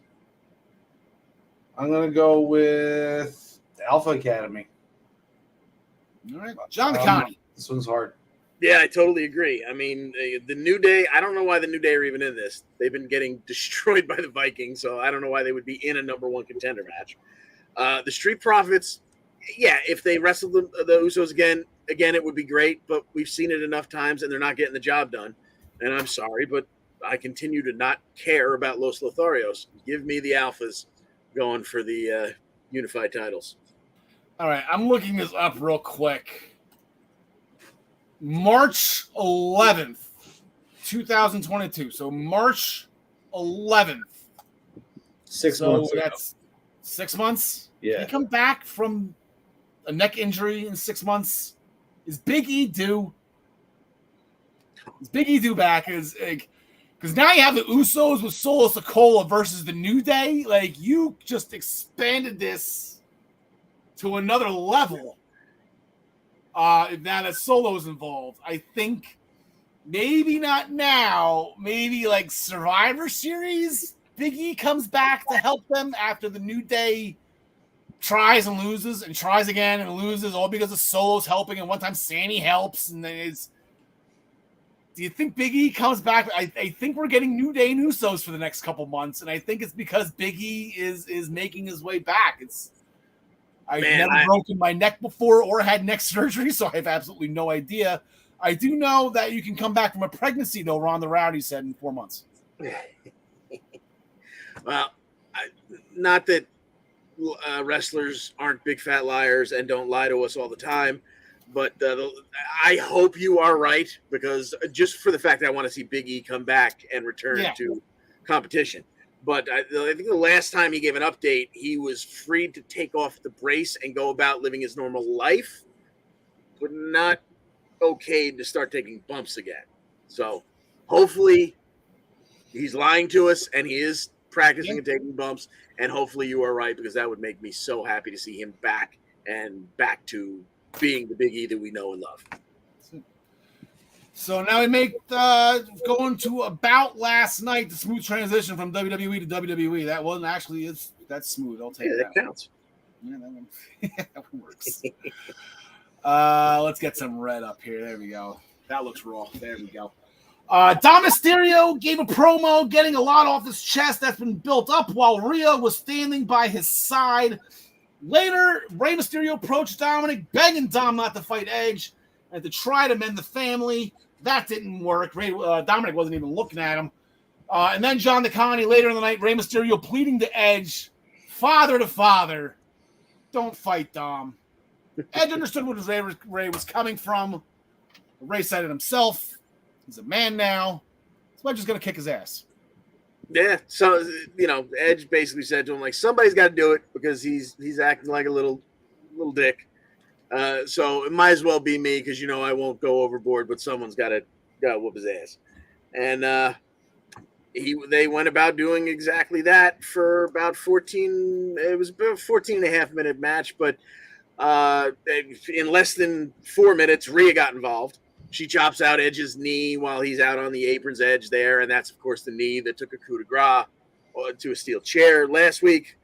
Speaker 4: I'm gonna go with Alpha Academy.
Speaker 1: All right. John Connie.
Speaker 4: This one's hard.
Speaker 2: Yeah, I totally agree. I mean, the New Day, I don't know why the New Day are even in this. They've been getting destroyed by the Vikings, so I don't know why they would be in a number one contender match. The Street Profits, yeah, if they wrestled the Usos again, it would be great, but we've seen it enough times, and they're not getting the job done. And I'm sorry, but I continue to not care about Los Lotharios. Give me the Alphas going for the unified titles.
Speaker 1: All right, I'm looking this up real quick. March 11th, 2022. So March 11th.
Speaker 4: 6 months.
Speaker 1: So that's 6 months?
Speaker 4: Yeah.
Speaker 1: He come back from a neck injury in 6 months. Is Big E due? Is Big E due back? Because now you have the Usos with Solo Sikoa versus the New Day. Like, you just expanded this to another level. Now that Solo's involved, I think maybe not now. Maybe like Survivor Series. Big E comes back to help them after the New Day tries and loses and tries again and loses, all because of Solo's helping. And one time Sammy helps, and then it's. Do you think Big E comes back? I think we're getting New Day and Usos for the next couple months, and I think it's because Big E is making his way back. I've never broken my neck before or had neck surgery, so I have absolutely no idea. I do know that you can come back from a pregnancy, though, Ronda Rousey said, in 4 months.
Speaker 2: Well, not that wrestlers aren't big fat liars and don't lie to us all the time, but I hope you are right, because just for the fact that I want to see Big E come back and return to competition. But I think the last time he gave an update, he was free to take off the brace and go about living his normal life, but not okay to start taking bumps again. So hopefully he's lying to us and he is practicing and taking bumps, and hopefully you are right, because that would make me so happy to see him back to being the Big E that we know and love.
Speaker 1: So now we make going to about last night, the smooth transition from WWE to WWE. That wasn't actually that's smooth. I'll take that.
Speaker 2: That counts.
Speaker 1: Yeah, that one works. Let's get some red up here. There we go. That looks raw. There we go. Dom Mysterio gave a promo, getting a lot off his chest that's been built up while Rhea was standing by his side. Later, Rey Mysterio approached Dominic, begging Dom not to fight Edge and to try to mend the family. That didn't work. Dominic wasn't even looking at him. And then John DeConnie, later in the night, Rey Mysterio pleading to Edge, father to father, don't fight Dom. Edge understood what Rey was coming from. Rey said it himself. He's a man now. So Edge is going to kick his ass.
Speaker 2: Yeah, so Edge basically said to him, like, somebody's got to do it, because he's acting like a little dick. So it might as well be me, because I won't go overboard, but someone's got to whoop his ass. And they went about doing exactly that for about 14. It was about a 14 and a half minute match, but in less than 4 minutes, Rhea got involved. She chops out Edge's knee while he's out on the apron's edge there, and that's, of course, the knee that took a coup de grace to a steel chair last week.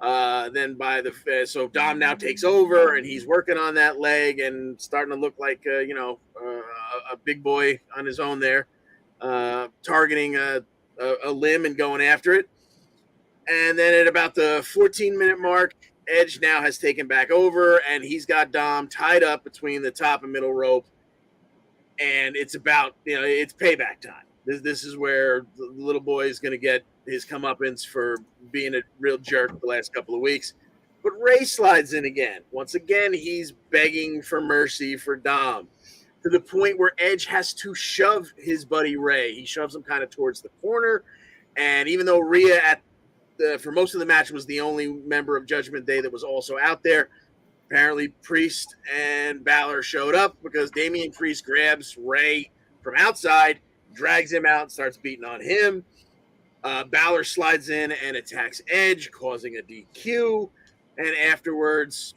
Speaker 2: So Dom now takes over, and he's working on that leg and starting to look like a big boy on his own there, targeting a limb and going after it. And then at about the 14-minute mark, Edge now has taken back over, and he's got Dom tied up between the top and middle rope. And it's about, it's payback time. This is where the little boy is going to get his comeuppance for being a real jerk the last couple of weeks. But Rey slides in again. Once again, he's begging for mercy for Dom, to the point where Edge has to shove his buddy Rey. He shoves him kind of towards the corner. And even though Rhea for most of the match was the only member of Judgment Day that was also out there, apparently Priest and Balor showed up, because Damian Priest grabs Rey from outside, drags him out, and starts beating on him. Balor slides in and attacks Edge, causing a DQ. And afterwards,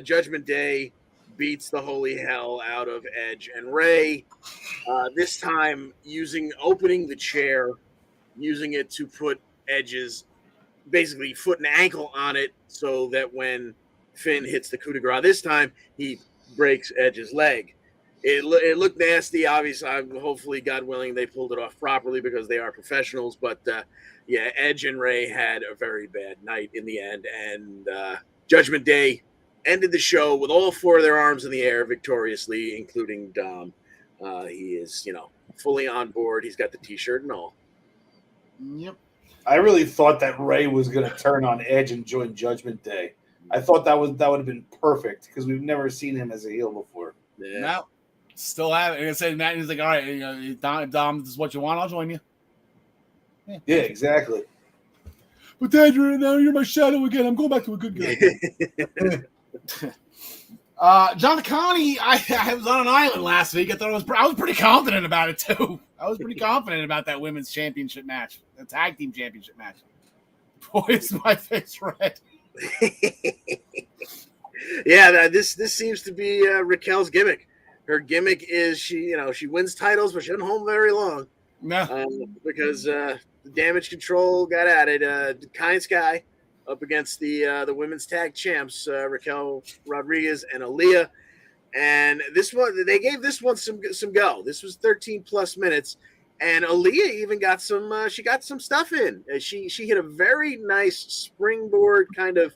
Speaker 2: Judgment Day beats the holy hell out of Edge and Rey. This time opening the chair, using it to put Edge's basically foot and ankle on it, so that when Finn hits the coup de grace this time, he breaks Edge's leg. It looked nasty. Obviously, hopefully, God willing, they pulled it off properly, because they are professionals. But Edge and Rey had a very bad night in the end, and Judgment Day ended the show with all 4 of their arms in the air victoriously, including Dom. He is, fully on board. He's got the T-shirt and all.
Speaker 1: Yep.
Speaker 4: I really thought that Rey was going to turn on Edge and join Judgment Day. I thought that would have been perfect, because we've never seen him as a heel before.
Speaker 1: Yeah. No, still have it. And I said, Matt, he's like, all right, Dom, this is what you want, I'll join you.
Speaker 4: Yeah, exactly.
Speaker 1: But Dad, now you're my shadow again. I'm going back to a good guy. John DeConnie, I was on an island last week. I was pretty confident about it too. I was pretty confident about that women's championship match, the tag team championship match. Boy, is my face red.
Speaker 2: Yeah, this seems to be Raquel's gimmick. Her gimmick is she wins titles, but she doesn't hold them very long.
Speaker 1: No.
Speaker 2: Because the Damage Control got at it. Kai and Sky up against the women's tag champs, Raquel Rodriguez and Aaliyah. And this one, they gave this one some go. This was 13 plus minutes, and Aaliyah even got some. She got some stuff in. She hit a very nice springboard kind of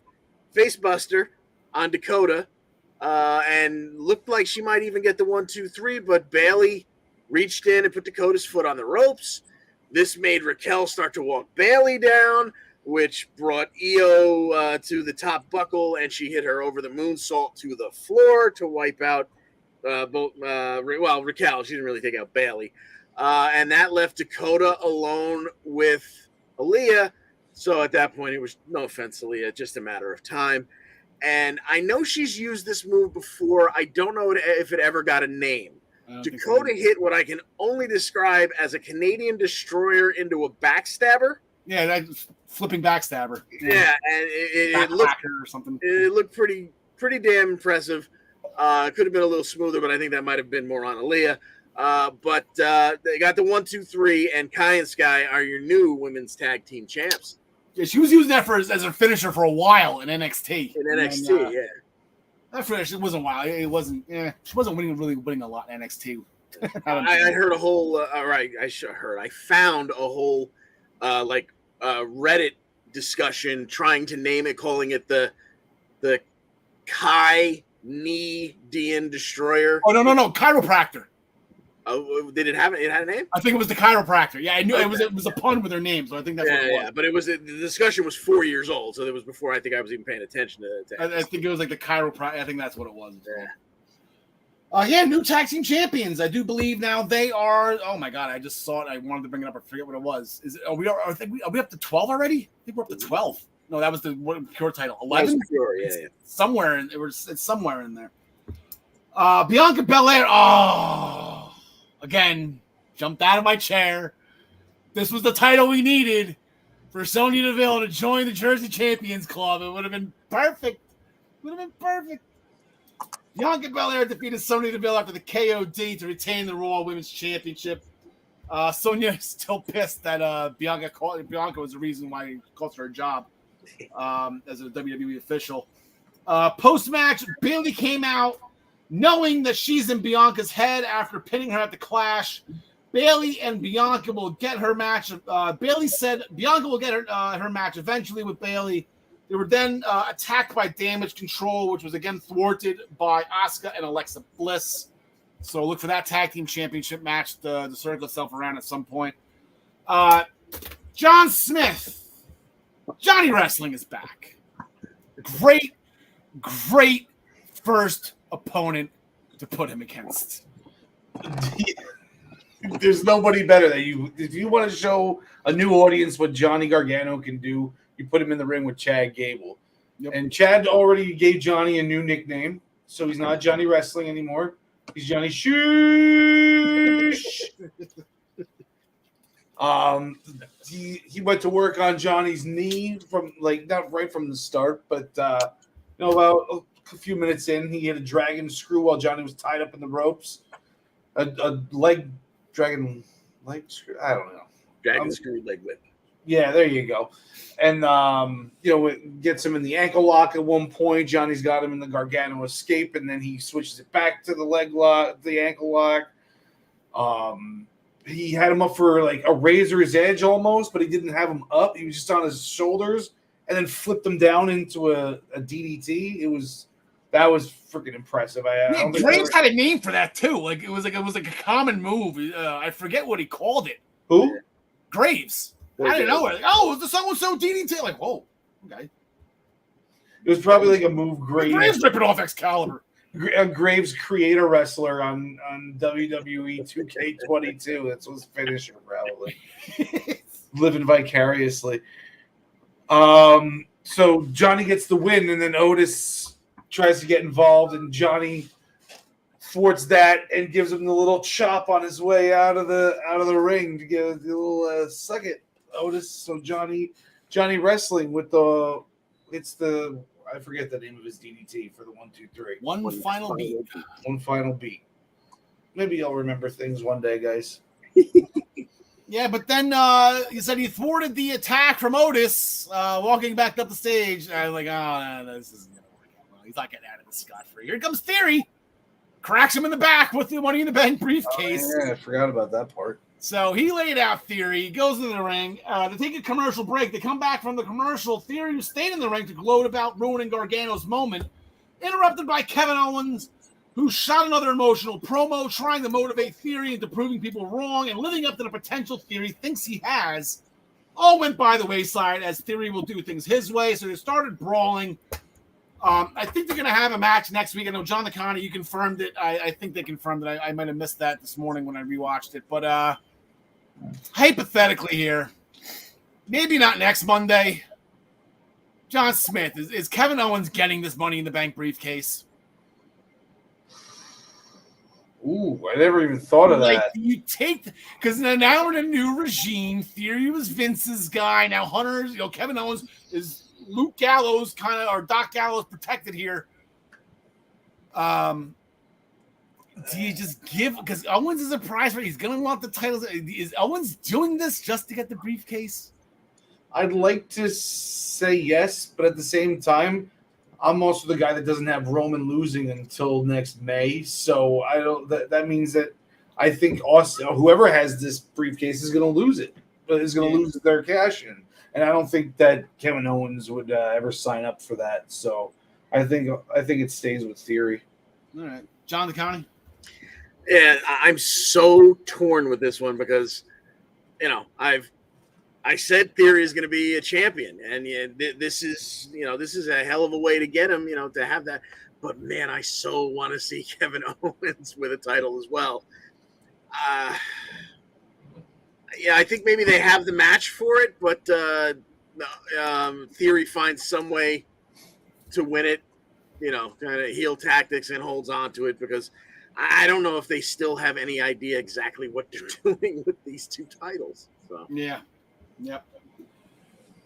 Speaker 2: facebuster on Dakota, and looked like she might even get the 1, 2, 3. But Bayley reached in and put Dakota's foot on the ropes. This made Raquel start to walk Bayley down, which brought Io to the top buckle, and she hit her over the moonsault to the floor to wipe out Raquel. She didn't really take out Bayley. And that left Dakota alone with Aaliyah. So at that point, it was, no offense, Aaliyah, just a matter of time. And I know she's used this move before. I don't know if it ever got a name. Dakota hit what I can only describe as a Canadian destroyer into a backstabber.
Speaker 1: Yeah, that flipping backstabber.
Speaker 2: Yeah, and it looked
Speaker 1: or something.
Speaker 2: It looked pretty damn impressive. Could have been a little smoother, but I think that might have been more on Aaliyah. But they got the 1, 2, 3, and Kai and Sky are your new women's tag team champs.
Speaker 1: Yeah, she was using that as a finisher for a while in NXT.
Speaker 2: Yeah.
Speaker 1: That finish, it wasn't wild. It wasn't. Yeah, she wasn't really winning a lot in NXT.
Speaker 2: I heard a whole. I found a whole Reddit discussion trying to name it, calling it the Kai Knee Dian Destroyer.
Speaker 1: Oh no, chiropractor.
Speaker 2: Oh, did it have it? It had a name?
Speaker 1: I think it was the chiropractor. Yeah, I knew it was a pun with her name, so I think that's what it was. Yeah,
Speaker 2: but the discussion was 4 years old, so it was before I think I was even paying attention to
Speaker 1: I think it was like the chiropractor. I think that's what it was. Yeah. New tag team champions. I do believe now they are. Oh my god, I just saw it. I wanted to bring it up. I forget what it was. Are we up to 12 already? I think we're up to 12. No, that was the pure title. 11.
Speaker 2: Pure, yeah.
Speaker 1: Somewhere it's somewhere in there. Bianca Belair. Oh. Again, jumped out of my chair. This was the title we needed for Sonya Deville to join the Jersey Champions Club. It would have been perfect. Bianca Belair defeated Sonya Deville after the KOD to retain the Raw Women's Championship. Sonya is still pissed that Bianca was the reason why he cost her a job as a WWE official. Post-match, Bayley came out knowing that she's in Bianca's head after pinning her at the Clash. Bayley and Bianca will get her match. Bayley said Bianca will get her match eventually with Bayley. They were then attacked by Damage Control, which was again thwarted by Asuka and Alexa Bliss. So look for that tag team championship match to circle itself around at some point. John Smith. Johnny Wrestling is back. Great first opponent to put him against.
Speaker 4: There's nobody better that you. If you want to show a new audience what Johnny Gargano can do, you put him in the ring with Chad Gable. Yep. And Chad already gave Johnny a new nickname, so he's not Johnny Wrestling anymore. He's Johnny Shoosh. He went to work on Johnny's knee from not right from the start, but about a few minutes in, he hit a dragon screw while Johnny was tied up in the ropes. A dragon leg screw. I don't know.
Speaker 2: Dragon screw leg whip.
Speaker 4: Yeah, there you go. And it gets him in the ankle lock at one point. Johnny's got him in the Gargano escape, and then he switches it back to the leg lock, the ankle lock. He had him up for a razor's edge almost, but he didn't have him up. He was just on his shoulders, and then flipped him down into a DDT. That was freaking impressive.
Speaker 1: Graves had a name for that too. It was a common move. I forget what he called it.
Speaker 4: Who?
Speaker 1: Graves. I didn't know it. Oh, it was the so DDT. Whoa, okay.
Speaker 4: It was probably a move
Speaker 1: Graves ripping off Excalibur.
Speaker 4: Graves create a wrestler on WWE 2K22. That's his finisher, probably. Living vicariously. So Johnny gets the win, and then Otis tries to get involved, and Johnny thwarts that and gives him the little chop on his way out of the ring to give the little suck it, Otis. So Johnny wrestling with the I forget the name of his DDT for the 1, 2, 3.
Speaker 1: One final beat.
Speaker 4: One final beat. Maybe I'll remember things one day, guys.
Speaker 1: Yeah, but then he said he thwarted the attack from Otis, walking back up the stage. I was like, oh, no, this isn't going to work out well. He's not getting out of this scot-free. Here comes Theory. Cracks him in the back with the Money in the Bank briefcase.
Speaker 4: Oh, yeah, I forgot about that part.
Speaker 1: So he laid out Theory. He goes into the ring. They take a commercial break. They come back from the commercial. Theory was staying in the ring to gloat about ruining Gargano's moment. Interrupted by Kevin Owens, who shot another emotional promo trying to motivate Theory into proving people wrong and living up to the potential Theory thinks he has. All went by the wayside as Theory will do things his way. So they started brawling. I think they're going to have a match next week. I know, John Licani, you confirmed it. I think they confirmed it. I might have missed that this morning when I rewatched it. But hypothetically here, maybe not next Monday. John Smith, is Kevin Owens getting this Money in the Bank briefcase?
Speaker 4: Ooh, I never even thought of that.
Speaker 1: You take, because now we're in a new regime. Theory was Vince's guy. Now Hunter's, Kevin Owens is Luke Gallows or Doc Gallows protected here. Do you just give, because Owens is a prize fighter, he's gonna want the titles. Is Owens doing this just to get the briefcase?
Speaker 4: I'd like to say yes, but at the same time, I'm also the guy that doesn't have Roman losing until next May. So I don't. That means that I think whoever has this briefcase is going to lose it. Is going to lose their cash in, and I don't think that Kevin Owens would ever sign up for that. So I think it stays with Theory.
Speaker 1: All right, John Licani.
Speaker 2: Yeah, I'm so torn with this one because, I said Theory is going to be a champion, and this is a hell of a way to get him, to have that. But man, I so want to see Kevin Owens with a title as well. I think maybe they have the match for it, but Theory finds some way to win it, kind of heel tactics and holds on to it because I don't know if they still have any idea exactly what they're doing with these two titles. So.
Speaker 1: Yeah. Yep.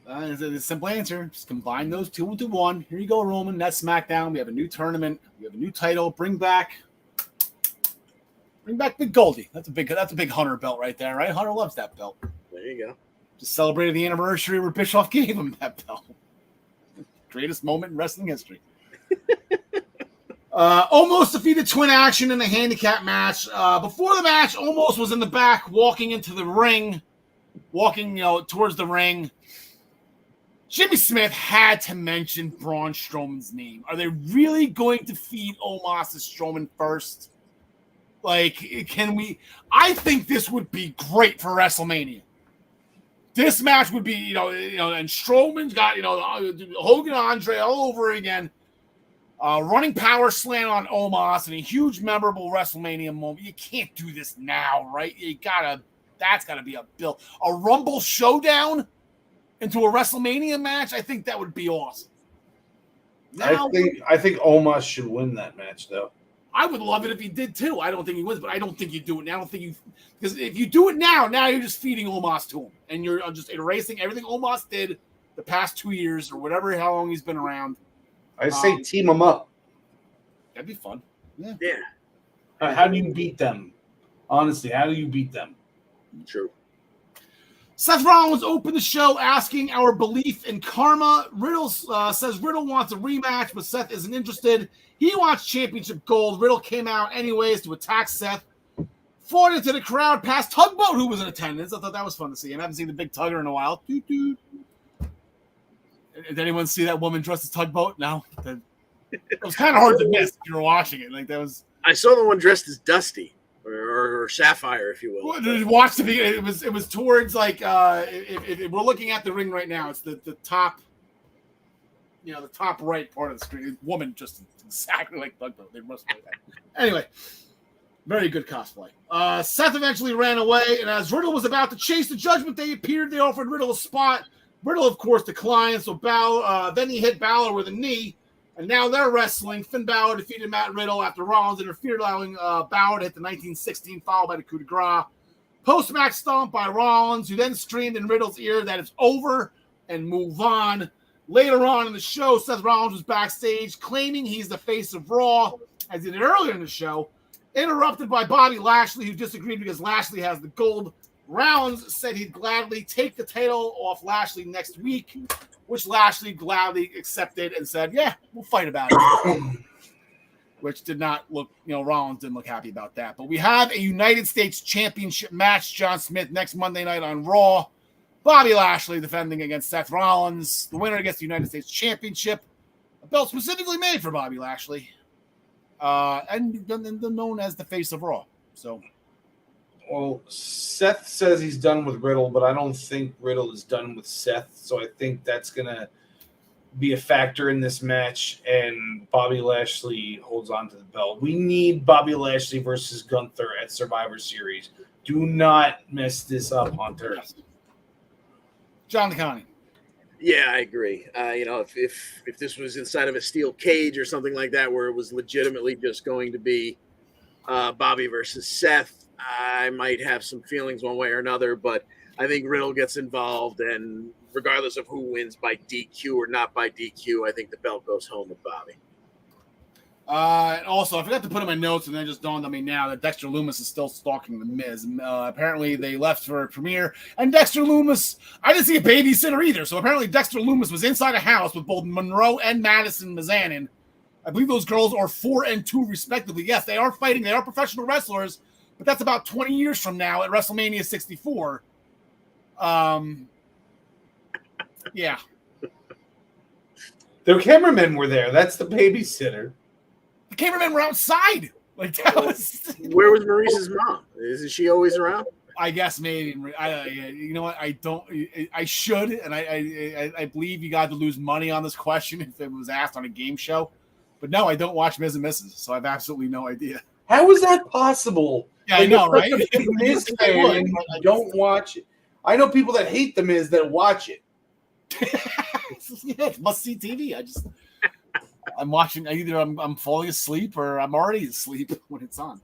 Speaker 1: It's a simple answer. Just combine those two into one. Here you go, Roman. That's SmackDown. We have a new tournament. We have a new title. Bring back Big Goldie. That's a big Hunter belt right there, right? Hunter loves that belt.
Speaker 2: There you go.
Speaker 1: Just celebrated the anniversary where Bischoff gave him that belt. Greatest moment in wrestling history. Almost defeated Twin Action in a handicap match. Before the match, Almost was in the back, walking into the ring. Walking, towards the ring. Jimmy Smith had to mention Braun Strowman's name. Are they really going to feed Omos to Strowman first? Can we? I think this would be great for WrestleMania. This match would be, and Strowman's got, Hogan Andre all over again. Running power slam on Omos and a huge memorable WrestleMania moment. You can't do this now, right? That's got to be a bill. A Rumble showdown into a WrestleMania match? I think that would be awesome. Now,
Speaker 4: I think Omos should win that match, though.
Speaker 1: I would love it if he did, too. I don't think he wins, but I don't think you do it now. Because if you do it now you're just feeding Omos to him. And you're just erasing everything Omos did the past 2 years or how long he's been around.
Speaker 4: I say team them up.
Speaker 1: That'd be fun.
Speaker 2: Yeah.
Speaker 4: How do you beat them? Honestly, how do you beat them?
Speaker 2: True.
Speaker 1: Seth Rollins opened the show asking our belief in karma. Riddle says Riddle wants a rematch, but Seth isn't interested. He wants championship gold. Riddle came out anyways to attack Seth. Fought into the crowd past Tugboat, who was in attendance. I thought that was fun to see. I haven't seen the big tugger in a while. Did anyone see that woman dressed as Tugboat? No. It was kind of hard to miss if you were watching it.
Speaker 2: I saw the one dressed as Dusty. Or Sapphire, if you will.
Speaker 1: Watch the video. It was towards if we're looking at the ring right now, it's the top, the top right part of the screen. Woman just exactly like Tugboat. They must play that. Anyway, very good cosplay. Seth eventually ran away, and as Riddle was about to chase the Judgment Day appeared, they offered Riddle a spot. Riddle, of course, declined. So then he hit Balor with a knee. And now they're wrestling. Finn Balor defeated Matt Riddle after Rollins interfered, allowing Balor to hit the 1916 foul by the coup de grace. Post-match stomp by Rollins, who then screamed in Riddle's ear that it's over and move on. Later on in the show, Seth Rollins was backstage claiming he's the face of Raw, as he did earlier in the show, interrupted by Bobby Lashley, who disagreed because Lashley has the gold. Rollins said he'd gladly take the title off Lashley next week, which Lashley gladly accepted and said, yeah, we'll fight about it. Which did not look, Rollins didn't look happy about that. But we have a United States Championship match, John Smith, next Monday night on Raw. Bobby Lashley defending against Seth Rollins. The winner gets the United States Championship, a belt specifically made for Bobby Lashley, and known as the face of Raw. So,
Speaker 4: well, Seth says he's done with Riddle, but I don't think Riddle is done with Seth. So I think that's gonna be a factor in this match, and Bobby Lashley holds on to the belt. We need Bobby Lashley versus Gunther at Survivor Series. Do not mess this up, Hunter.
Speaker 1: John DeConnie.
Speaker 2: Yeah, I agree. If this was inside of a steel cage or something like that, where it was legitimately just going to be Bobby versus Seth, I might have some feelings one way or another. But I think Riddle gets involved, and regardless of who wins by DQ or not by DQ, I think the belt goes home with Bobby.
Speaker 1: Also, I forgot to put in my notes, and then it just dawned on me now that Dexter Lumis is still stalking The Miz. Apparently, they left for a premiere, and Dexter Lumis, I didn't see a babysitter either, so apparently Dexter Lumis was inside a house with both Monroe and Madison Mizanin. I believe those girls are 4 and 2, respectively. Yes, they are fighting. They are professional wrestlers, but that's about 20 years from now at WrestleMania 64. Yeah.
Speaker 4: Their cameramen were there. That's the babysitter.
Speaker 1: The cameramen were outside. Like that was.
Speaker 2: Where was Maurice's mom? Isn't she always around?
Speaker 1: I guess maybe. You know what? I don't. I should, and I believe you got to lose money on this question if it was asked on a game show. But no, I don't watch Miz and Mrs., so I have absolutely no idea.
Speaker 4: How is that possible?
Speaker 1: Yeah, I know, right?
Speaker 4: Miz fan, don't watch it. I know people that hate the Miz that watch it.
Speaker 1: Yeah, it's must-see TV. I'm watching. Either I'm falling asleep or I'm already asleep when it's on.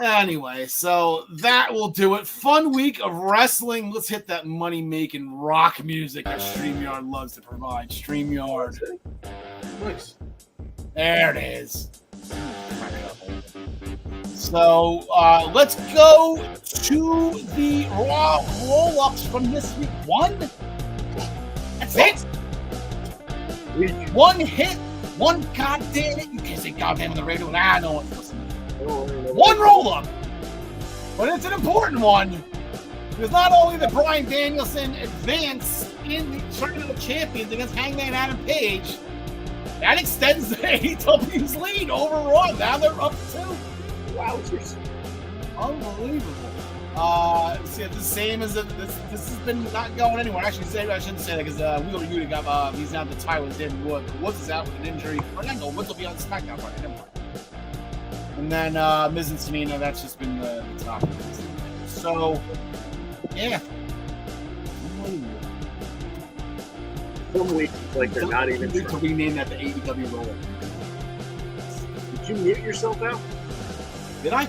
Speaker 1: Anyway, so that will do it. Fun week of wrestling. Let's hit that money-making rock music that StreamYard loves to provide. StreamYard.
Speaker 4: Nice.
Speaker 1: There it is. So let's go to the Raw roll-ups from this week. One. That's it. One hit. One goddamn it. You can't say goddamn on the radio. No one's listening. One roll-up. But it's an important one. Because not only did Bryan Danielson advance in the Tournament of Champions against Hangman Adam Page, that extends the AEW's lead over Raw. Now they're up 2. Wowzers. Unbelievable. See, it's the same as this has been not going anywhere. Actually, I shouldn't say that because Wheeler Yuta got he's now the tie with David Woods. Woods is out with an injury. Or no, Woods will be on the SmackDown party. Never mind. And then Miz and Tamina, that's just been the top of it. So, yeah.
Speaker 2: Some weeks, like they're not even
Speaker 1: to rename that the AEW roll.
Speaker 2: Did you mute yourself out?
Speaker 1: Did I?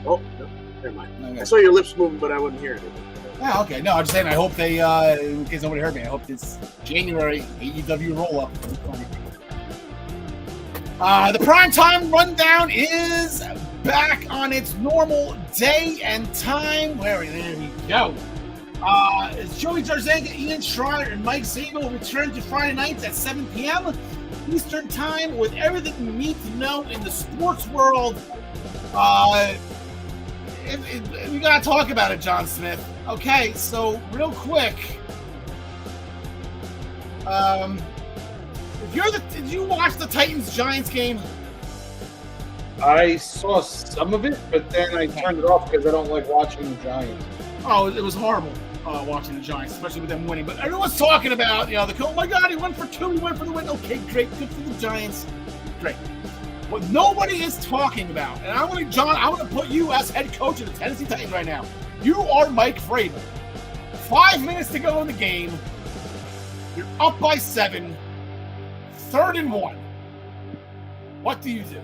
Speaker 2: Oh, no. Never mind.
Speaker 1: Okay.
Speaker 2: I saw your lips moving, but I wasn't hearing it.
Speaker 1: Yeah, okay. No, I'm just saying, I hope they, in case nobody heard me, I hope this January AEW roll-up. The primetime rundown is back on its normal day and time. There we go. It's Joey Zarzanga, Ian Schreier, and Mike Zabel return to Friday nights at 7 p.m. Eastern Time with everything you need to know in the sports world. We gotta talk about it, John Smith. Okay, so real quick, did you watch the Titans-Giants game?
Speaker 4: I saw some of it, but then I turned it off because I don't like watching the Giants.
Speaker 1: Oh, it was horrible watching the Giants, especially with them winning. But everyone's talking about, oh my God, he went for 2, he went for the win. Okay, great, good for the Giants. Great. What nobody is talking about, and I want to put you as head coach of the Tennessee Titans right now. You are Mike Vrabel. 5 minutes to go in the game. You're up by 7. 3rd and 1. What do you do?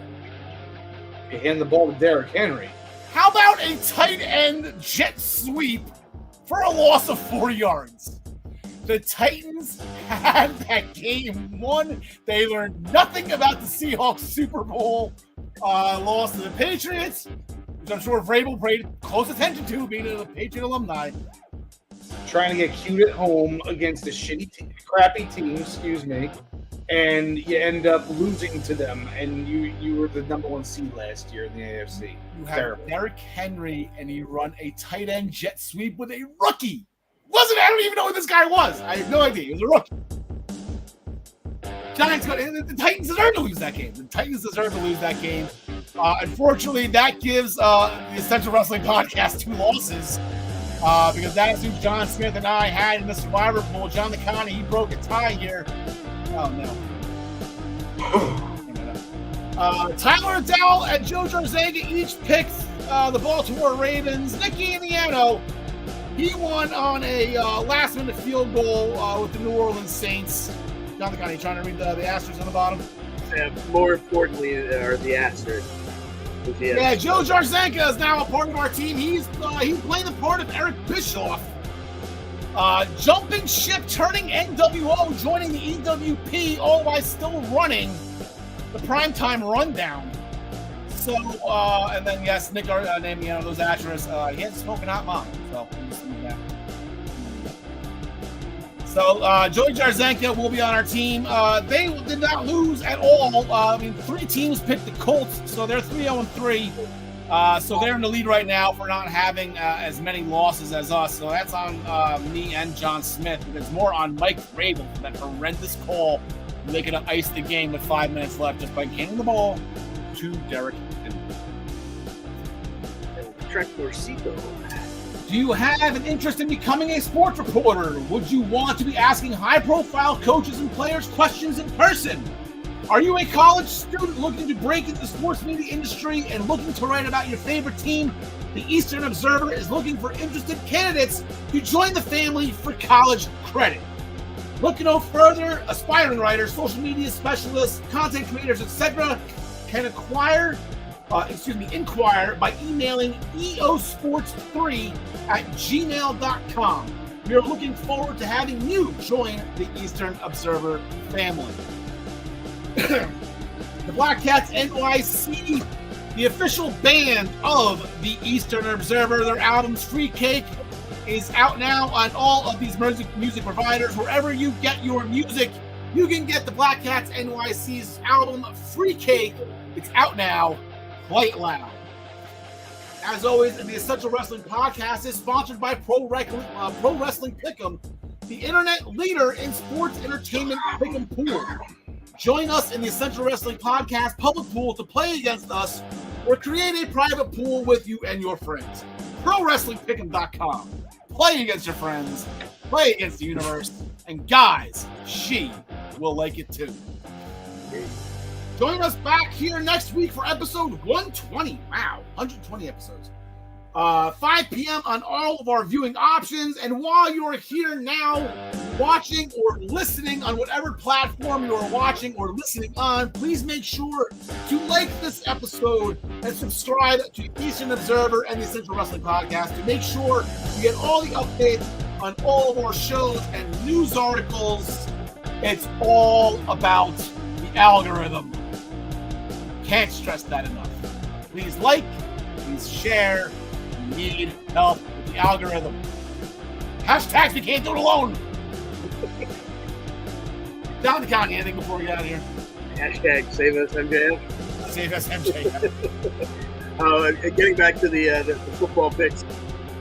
Speaker 4: You hand the ball to Derrick Henry.
Speaker 1: How about a tight end jet sweep for a loss of 4 yards? The Titans had that game won. They learned nothing about the Seahawks Super Bowl loss to the Patriots, which I'm sure Vrabel paid close attention to, being a Patriot alumni.
Speaker 4: Trying to get cute at home against a crappy team, and you end up losing to them, and you were the number 1 seed last year in the AFC.
Speaker 1: You have Derrick Henry, and he run a tight end jet sweep with a rookie. I don't even know who this guy was. I have no idea. He was a rookie. The Titans deserve to lose that game. Unfortunately, that gives the Essential Wrestling Podcast 2 losses. Because that is who John Smith and I had in the Survivor Pool. John McDonough, he broke a tie here. Oh, no. Tyler Adele and Joe Jarzanga each picked the Baltimore Ravens. Nicky Indiano, he won on a last-minute field goal with the New Orleans Saints. John McDonough, you trying to read the asterisks on the bottom?
Speaker 2: More importantly, are the asterisks.
Speaker 1: Yeah, Joe Jarzanga is now a part of our team. He's playing the part of Eric Bischoff. Jumping ship, turning NWO, joining the EWP, all while still running the primetime rundown. So, and then, yes, Nick named those asterisks. He had smoking hot mom. So, we'll see that. So, Joey Jarzanga will be on our team. They did not lose at all. 3 teams picked the Colts, so they're 3-0-3. So they're in the lead right now for not having as many losses as us. So that's on me and John Smith. It's more on Mike Vrabel for that horrendous call when they could have iced the game with 5 minutes left just by handing the ball to Derrick Henry.
Speaker 2: Trek Morcito.
Speaker 1: Do you have an interest in becoming a sports reporter? Would you want to be asking high-profile coaches and players questions in person? Are you a college student looking to break into the sports media industry and looking to write about your favorite team? The Eastern Observer is looking for interested candidates to join the family for college credit. Look no further. Aspiring writers, social media specialists, content creators, etc. can inquire by emailing eosports3@gmail.com. We are looking forward to having you join the Eastern Observer family. The Black Cats NYC, the official band of the Eastern Observer. Their albums Free Cake is out now on all of these music providers. Wherever you get your music, you can get the Black Cats NYC's album Free Cake. It's out now. Play it loud. As always, the Essential Wrestling Podcast is sponsored by Pro Wrestling Pick'em, the internet leader in sports entertainment pick'em pool. Join us in the Essential Wrestling Podcast public pool to play against us or create a private pool with you and your friends. ProWrestlingPick'em.com. Play against your friends, play against the universe, and guys, she will like it too. Join us back here next week for episode 120. Wow, 120 episodes. 5 p.m. on all of our viewing options. And while you're here now, watching or listening on whatever platform you are watching or listening on, please make sure to like this episode and subscribe to the Eastern Observer and the Essential Wrestling Podcast to make sure you get all the updates on all of our shows and news articles. It's all about the algorithm. Can't stress that enough. Please like, please share. We need help with the algorithm. Hashtags, we can't do it alone. Down to Connie, anything before we get out of here?
Speaker 2: Hashtag save us MJF.
Speaker 1: Save us MJF.
Speaker 2: Getting back to the football picks,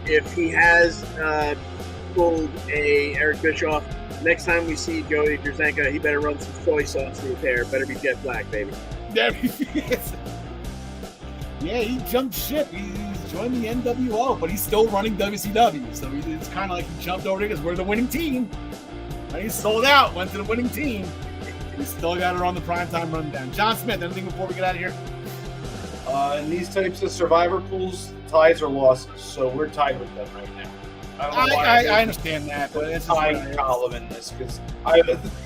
Speaker 2: if he has pulled a Eric Bischoff, next time we see Joey Jarzanga, he better run some soy sauce through his hair. Better be jet black, baby.
Speaker 1: There he is. Yeah, he jumped ship. He's joined the NWO, but he's still running WCW. So it's kind of like he jumped over there because we're the winning team. And he sold out, went to the winning team. He's still got to run the primetime rundown. John Smith, anything before we get out of here?
Speaker 4: In these types of survivor pools, ties or losses. So we're tied with them right now.
Speaker 1: I understand that, but it's a
Speaker 4: tying column in this because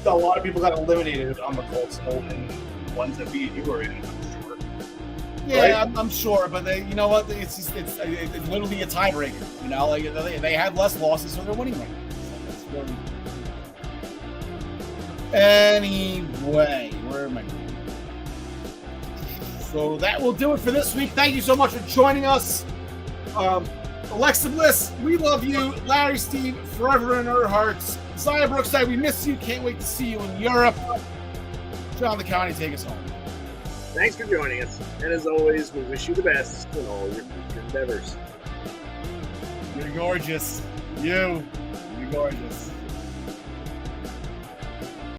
Speaker 4: a lot of people got eliminated on the Colts and the ones that beat you were in.
Speaker 1: Yeah, right? I'm sure, but you know what? It's literally a tiebreaker. You know, like they have less losses, so they're winning right now. So Anyway, where am I going? So that will do it for this week. Thank you so much for joining us. Alexa Bliss, we love you. Larry Steve, forever in our hearts. Zaya Brookside, we miss you. Can't wait to see you in Europe. John the County, take us home.
Speaker 2: Thanks for joining us. And as always, we wish you the best in all your future endeavors.
Speaker 1: You're gorgeous. You're gorgeous.